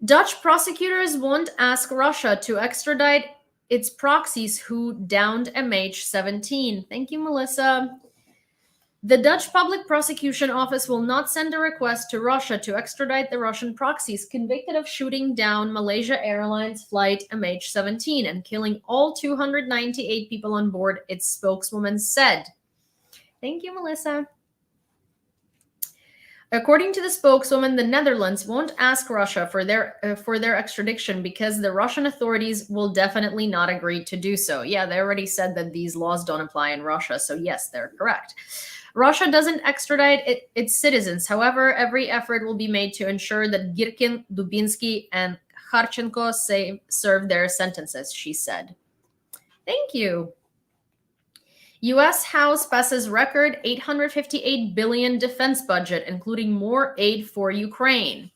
Dutch prosecutors won't ask Russia to extradite its proxies who downed MH17. Thank you, Melissa. The Dutch Public Prosecution Office will not send a request to Russia to extradite the Russian proxies convicted of shooting down Malaysia Airlines flight MH17 and killing all 298 people on board, its spokeswoman said. Thank you, Melissa. According to the spokeswoman, the Netherlands won't ask Russia for their extradition because the Russian authorities will definitely not agree to do so. Yeah, they already said that these laws don't apply in Russia, so yes, they're correct. Russia doesn't extradite its citizens. However, every effort will be made to ensure that Girkin, Dubinsky, and Kharchenko serve their sentences, she said. Thank you. U.S. House passes record $858 billion defense budget, including more aid for Ukraine.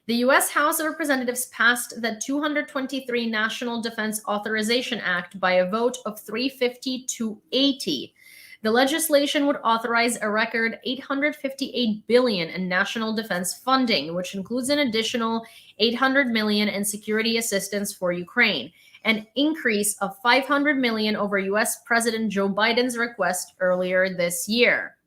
The U.S. House of Representatives passed the 223 National Defense Authorization Act by a vote of 350 to 80. The legislation would authorize a record $858 billion in national defense funding, which includes an additional $800 million in security assistance for Ukraine, an increase of $500 million over U.S. President Joe Biden's request earlier this year.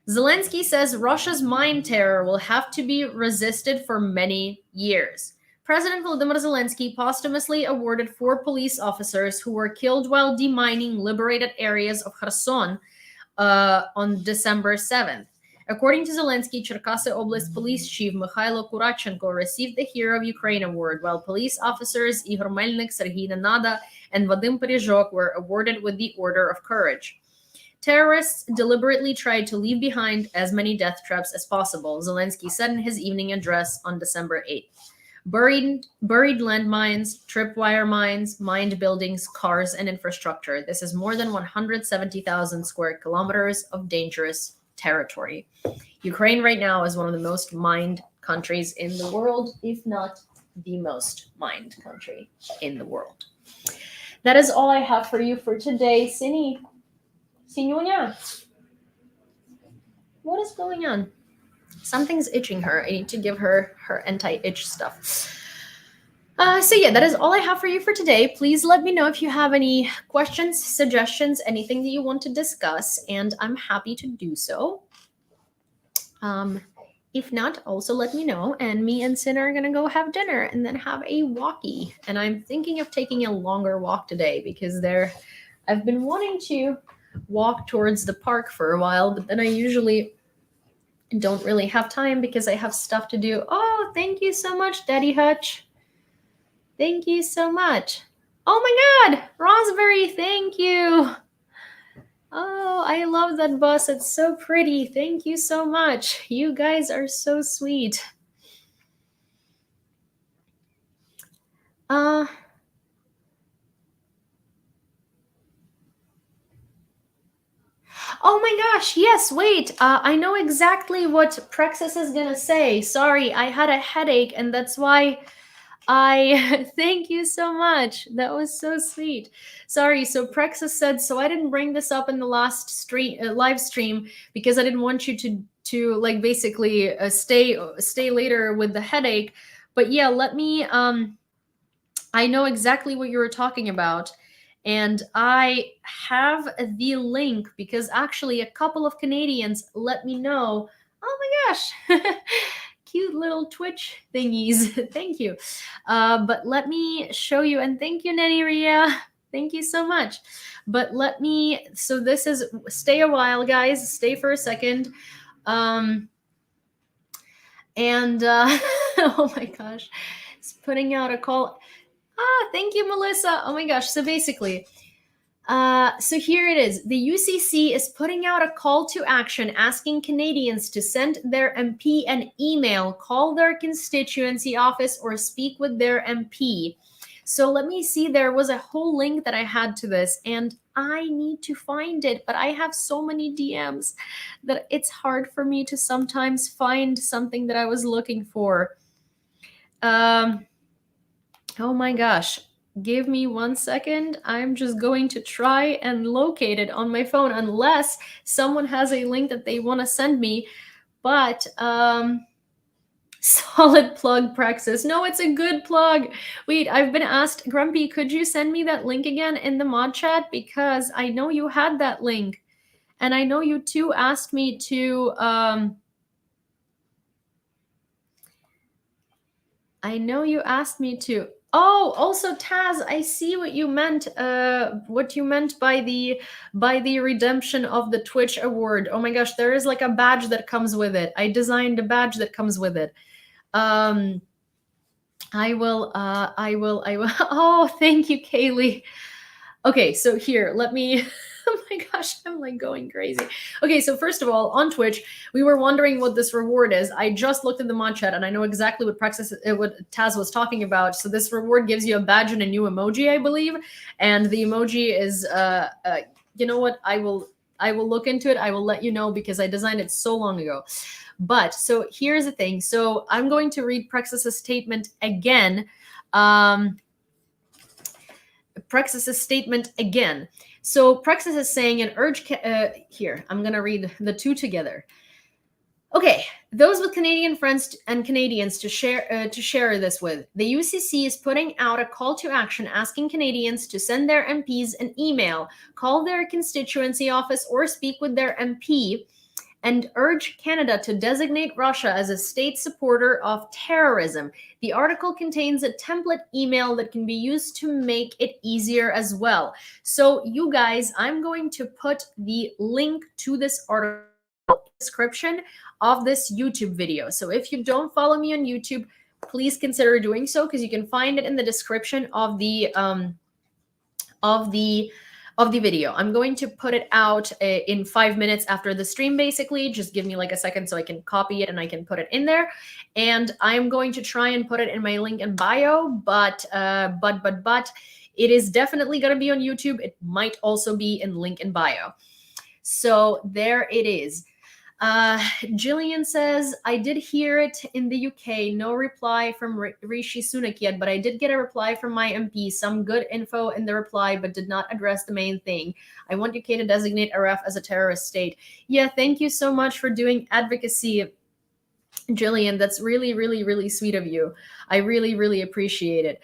Zelenskyy says Russia's mine terror will have to be resisted for many years. President Volodymyr Zelenskyy posthumously awarded 4 police officers who were killed while demining liberated areas of Kherson on December 7th. According to Zelenskyy, Cherkasy Oblast Police Chief Mikhailo Kurachenko received the Hero of Ukraine award, while police officers Igor Melnik, Serhiy Nenada, and Vadim Perizhok were awarded with the Order of Courage. Terrorists deliberately tried to leave behind as many death traps as possible, Zelenskyy said in his evening address on December 8th. Buried landmines, tripwire mines, mined buildings, cars, and infrastructure. This is more than 170,000 square kilometers of dangerous territory. Ukraine right now is one of the most mined countries in the world, if not the most mined country in the world. That is all I have for you for today. Sinunya, what is going on? Something's itching her. I need to give her her anti-itch stuff. So yeah, that is all I have for you for today. Please let me know if you have any questions, suggestions, anything that you want to discuss, and I'm happy to do so. If not, also let me know, and me and Sin are gonna go have dinner and then have a walkie. And I'm thinking of taking a longer walk today because I've been wanting to walk towards the park for a while, but then I usually don't really have time because I have stuff to do. Oh, thank you so much, Daddy Hutch. Thank you so much. Oh my God, Raspberry, thank you. Oh, I love that bus. It's so pretty. Thank you so much. You guys are so sweet. Oh my gosh, yes, wait. I know exactly what Praxis is gonna say. Sorry, I had a headache and that's why thank you so much. That was so sweet. Sorry, so Praxis said, so I didn't bring this up in the last live stream because I didn't want you to like basically stay later with the headache. But yeah, let me, I know exactly what you were talking about. And I have the link because actually a couple of Canadians let me know. Oh my gosh, cute little Twitch thingies. Thank you. But let me show you. And thank you, Neni Ria. Thank you so much. But so this is, stay a while, guys. Stay for a second. Oh my gosh, it's putting out a call. Thank you, Melissa. Oh my gosh. So basically, so here it is. The UCC is putting out a call to action asking Canadians to send their MP an email, call their constituency office, or speak with their MP. So let me see. There was a whole link that I had to this, and I need to find it, but I have so many DMs that it's hard for me to sometimes find something that I was looking for. Oh my gosh. Give me 1 second. I'm just going to try and locate it on my phone, unless someone has a link that they want to send me. But solid plug, Praxis. No, it's a good plug. Wait, I've been asked, Grumpy, could you send me that link again in the mod chat? Because I know you had that link. And I know you too asked me to Oh, also Taz, I see what you meant. What you meant by the redemption of the Twitch award. Oh my gosh, there is like a badge that comes with it. I designed a badge that comes with it. I will. Oh, thank you, Kaylee. Okay, so here, let me. Oh my gosh, I'm like going crazy. Okay, so first of all, on Twitch, we were wondering what this reward is. I just looked at the mod chat and I know exactly what Taz was talking about. So this reward gives you a badge and a new emoji, I believe. And the emoji is, you know what? I will look into it. I will let you know because I designed it so long ago. But so here's the thing. So I'm going to read Praxis's statement again. Praxis's statement again. So Praxis is saying an urge. Here, I'm going to read the two together. Okay, those with Canadian friends and Canadians to share this with. The UCC is putting out a call to action asking Canadians to send their MPs an email, call their constituency office, or speak with their MP, and urge Canada to designate Russia as a state supporter of terrorism. The article contains a template email that can be used to make it easier as well. So you guys, I'm going to put the link to this article in the description of this YouTube video. So if you don't follow me on YouTube, please consider doing so because you can find it in the description of the video. I'm going to put it out in 5 minutes after the stream, basically. Just give me like a second so I can copy it and I can put it in there. And I'm going to try and put it in my link in bio, but it is definitely going to be on YouTube. It might also be in link in bio. So there it is. Jillian says, I did hear it in the UK. No reply from Rishi Sunak yet, but I did get a reply from my MP. Some good info in the reply, but did not address the main thing. I want UK to designate RF as a terrorist state. Yeah, thank you so much for doing advocacy, Jillian. That's really, really, really sweet of you. I really, really appreciate it.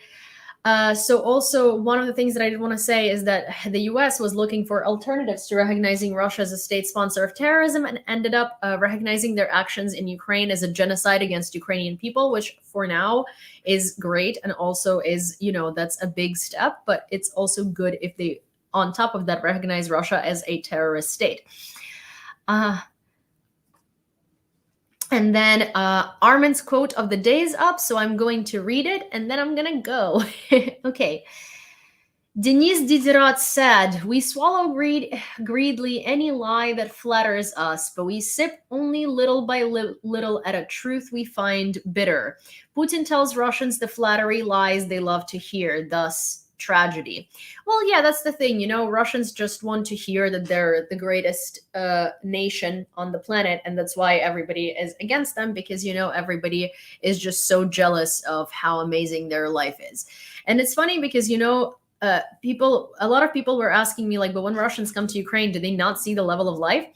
So also one of the things that I did want to say is that the US was looking for alternatives to recognizing Russia as a state sponsor of terrorism and ended up recognizing their actions in Ukraine as a genocide against Ukrainian people, which for now is great. And also is, you know, that's a big step, but it's also good if they, on top of that, recognize Russia as a terrorist state. And then Armin's quote of the day is up, so I'm going to read it, and then I'm going to go. Okay. Denis Diderot said, we swallow greedily any lie that flatters us, but we sip only little by little at a truth we find bitter. Putin tells Russians the flattery lies they love to hear, thus tragedy. Well, yeah, that's the thing. You know, Russians just want to hear that they're the greatest nation on the planet. And that's why everybody is against them, because, you know, everybody is just so jealous of how amazing their life is. And it's funny because, you know, a lot of people were asking me like, but when Russians come to Ukraine, do they not see the level of life?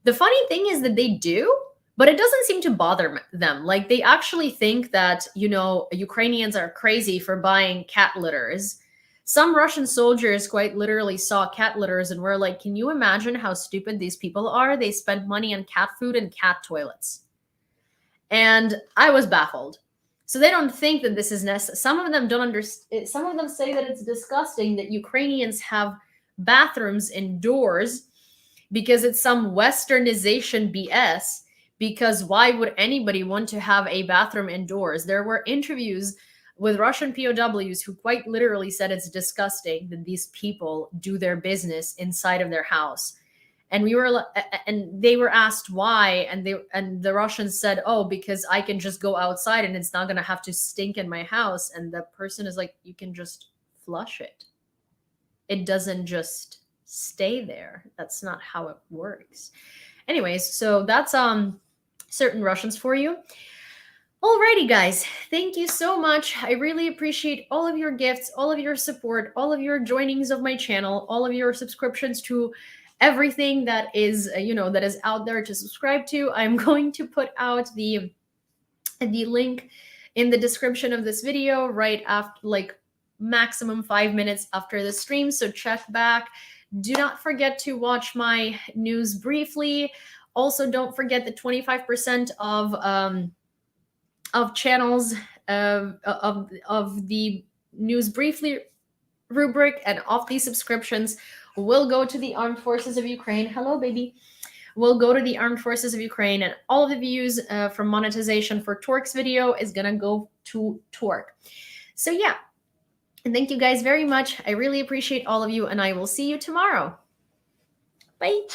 The funny thing is that they do, but it doesn't seem to bother them. Like, they actually think that, you know, Ukrainians are crazy for buying cat litters. Some Russian soldiers quite literally saw cat litters and were like, can you imagine how stupid these people are? They spend money on cat food and cat toilets. And I was baffled. So they don't think that this is necessary. Some of them don't understand. Some of them say that it's disgusting that Ukrainians have bathrooms indoors because it's some westernization BS. Because why would anybody want to have a bathroom indoors? There were interviews with Russian POWs who quite literally said it's disgusting that these people do their business inside of their house. And they were asked why, and the Russians said, "Oh, because I can just go outside and it's not going to have to stink in my house." And the person is like, "You can just flush it. It doesn't just stay there. That's not how it works." Anyways, so that's certain Russians for you. Alrighty, guys. Thank you so much. I really appreciate all of your gifts, all of your support, all of your joinings of my channel, all of your subscriptions to everything that is, that is out there to subscribe to. I'm going to put out the link in the description of this video right after, like maximum 5 minutes after the stream. So check back. Do not forget to watch my news briefly. Also, don't forget the 25% of channels of the news briefly rubric and of these subscriptions will go to the armed forces of Ukraine. Hello, baby. Will go to the armed forces of Ukraine, and all of the views from monetization for Torque's video is gonna go to Torque. So yeah, and thank you guys very much. I really appreciate all of you, and I will see you tomorrow. Bye.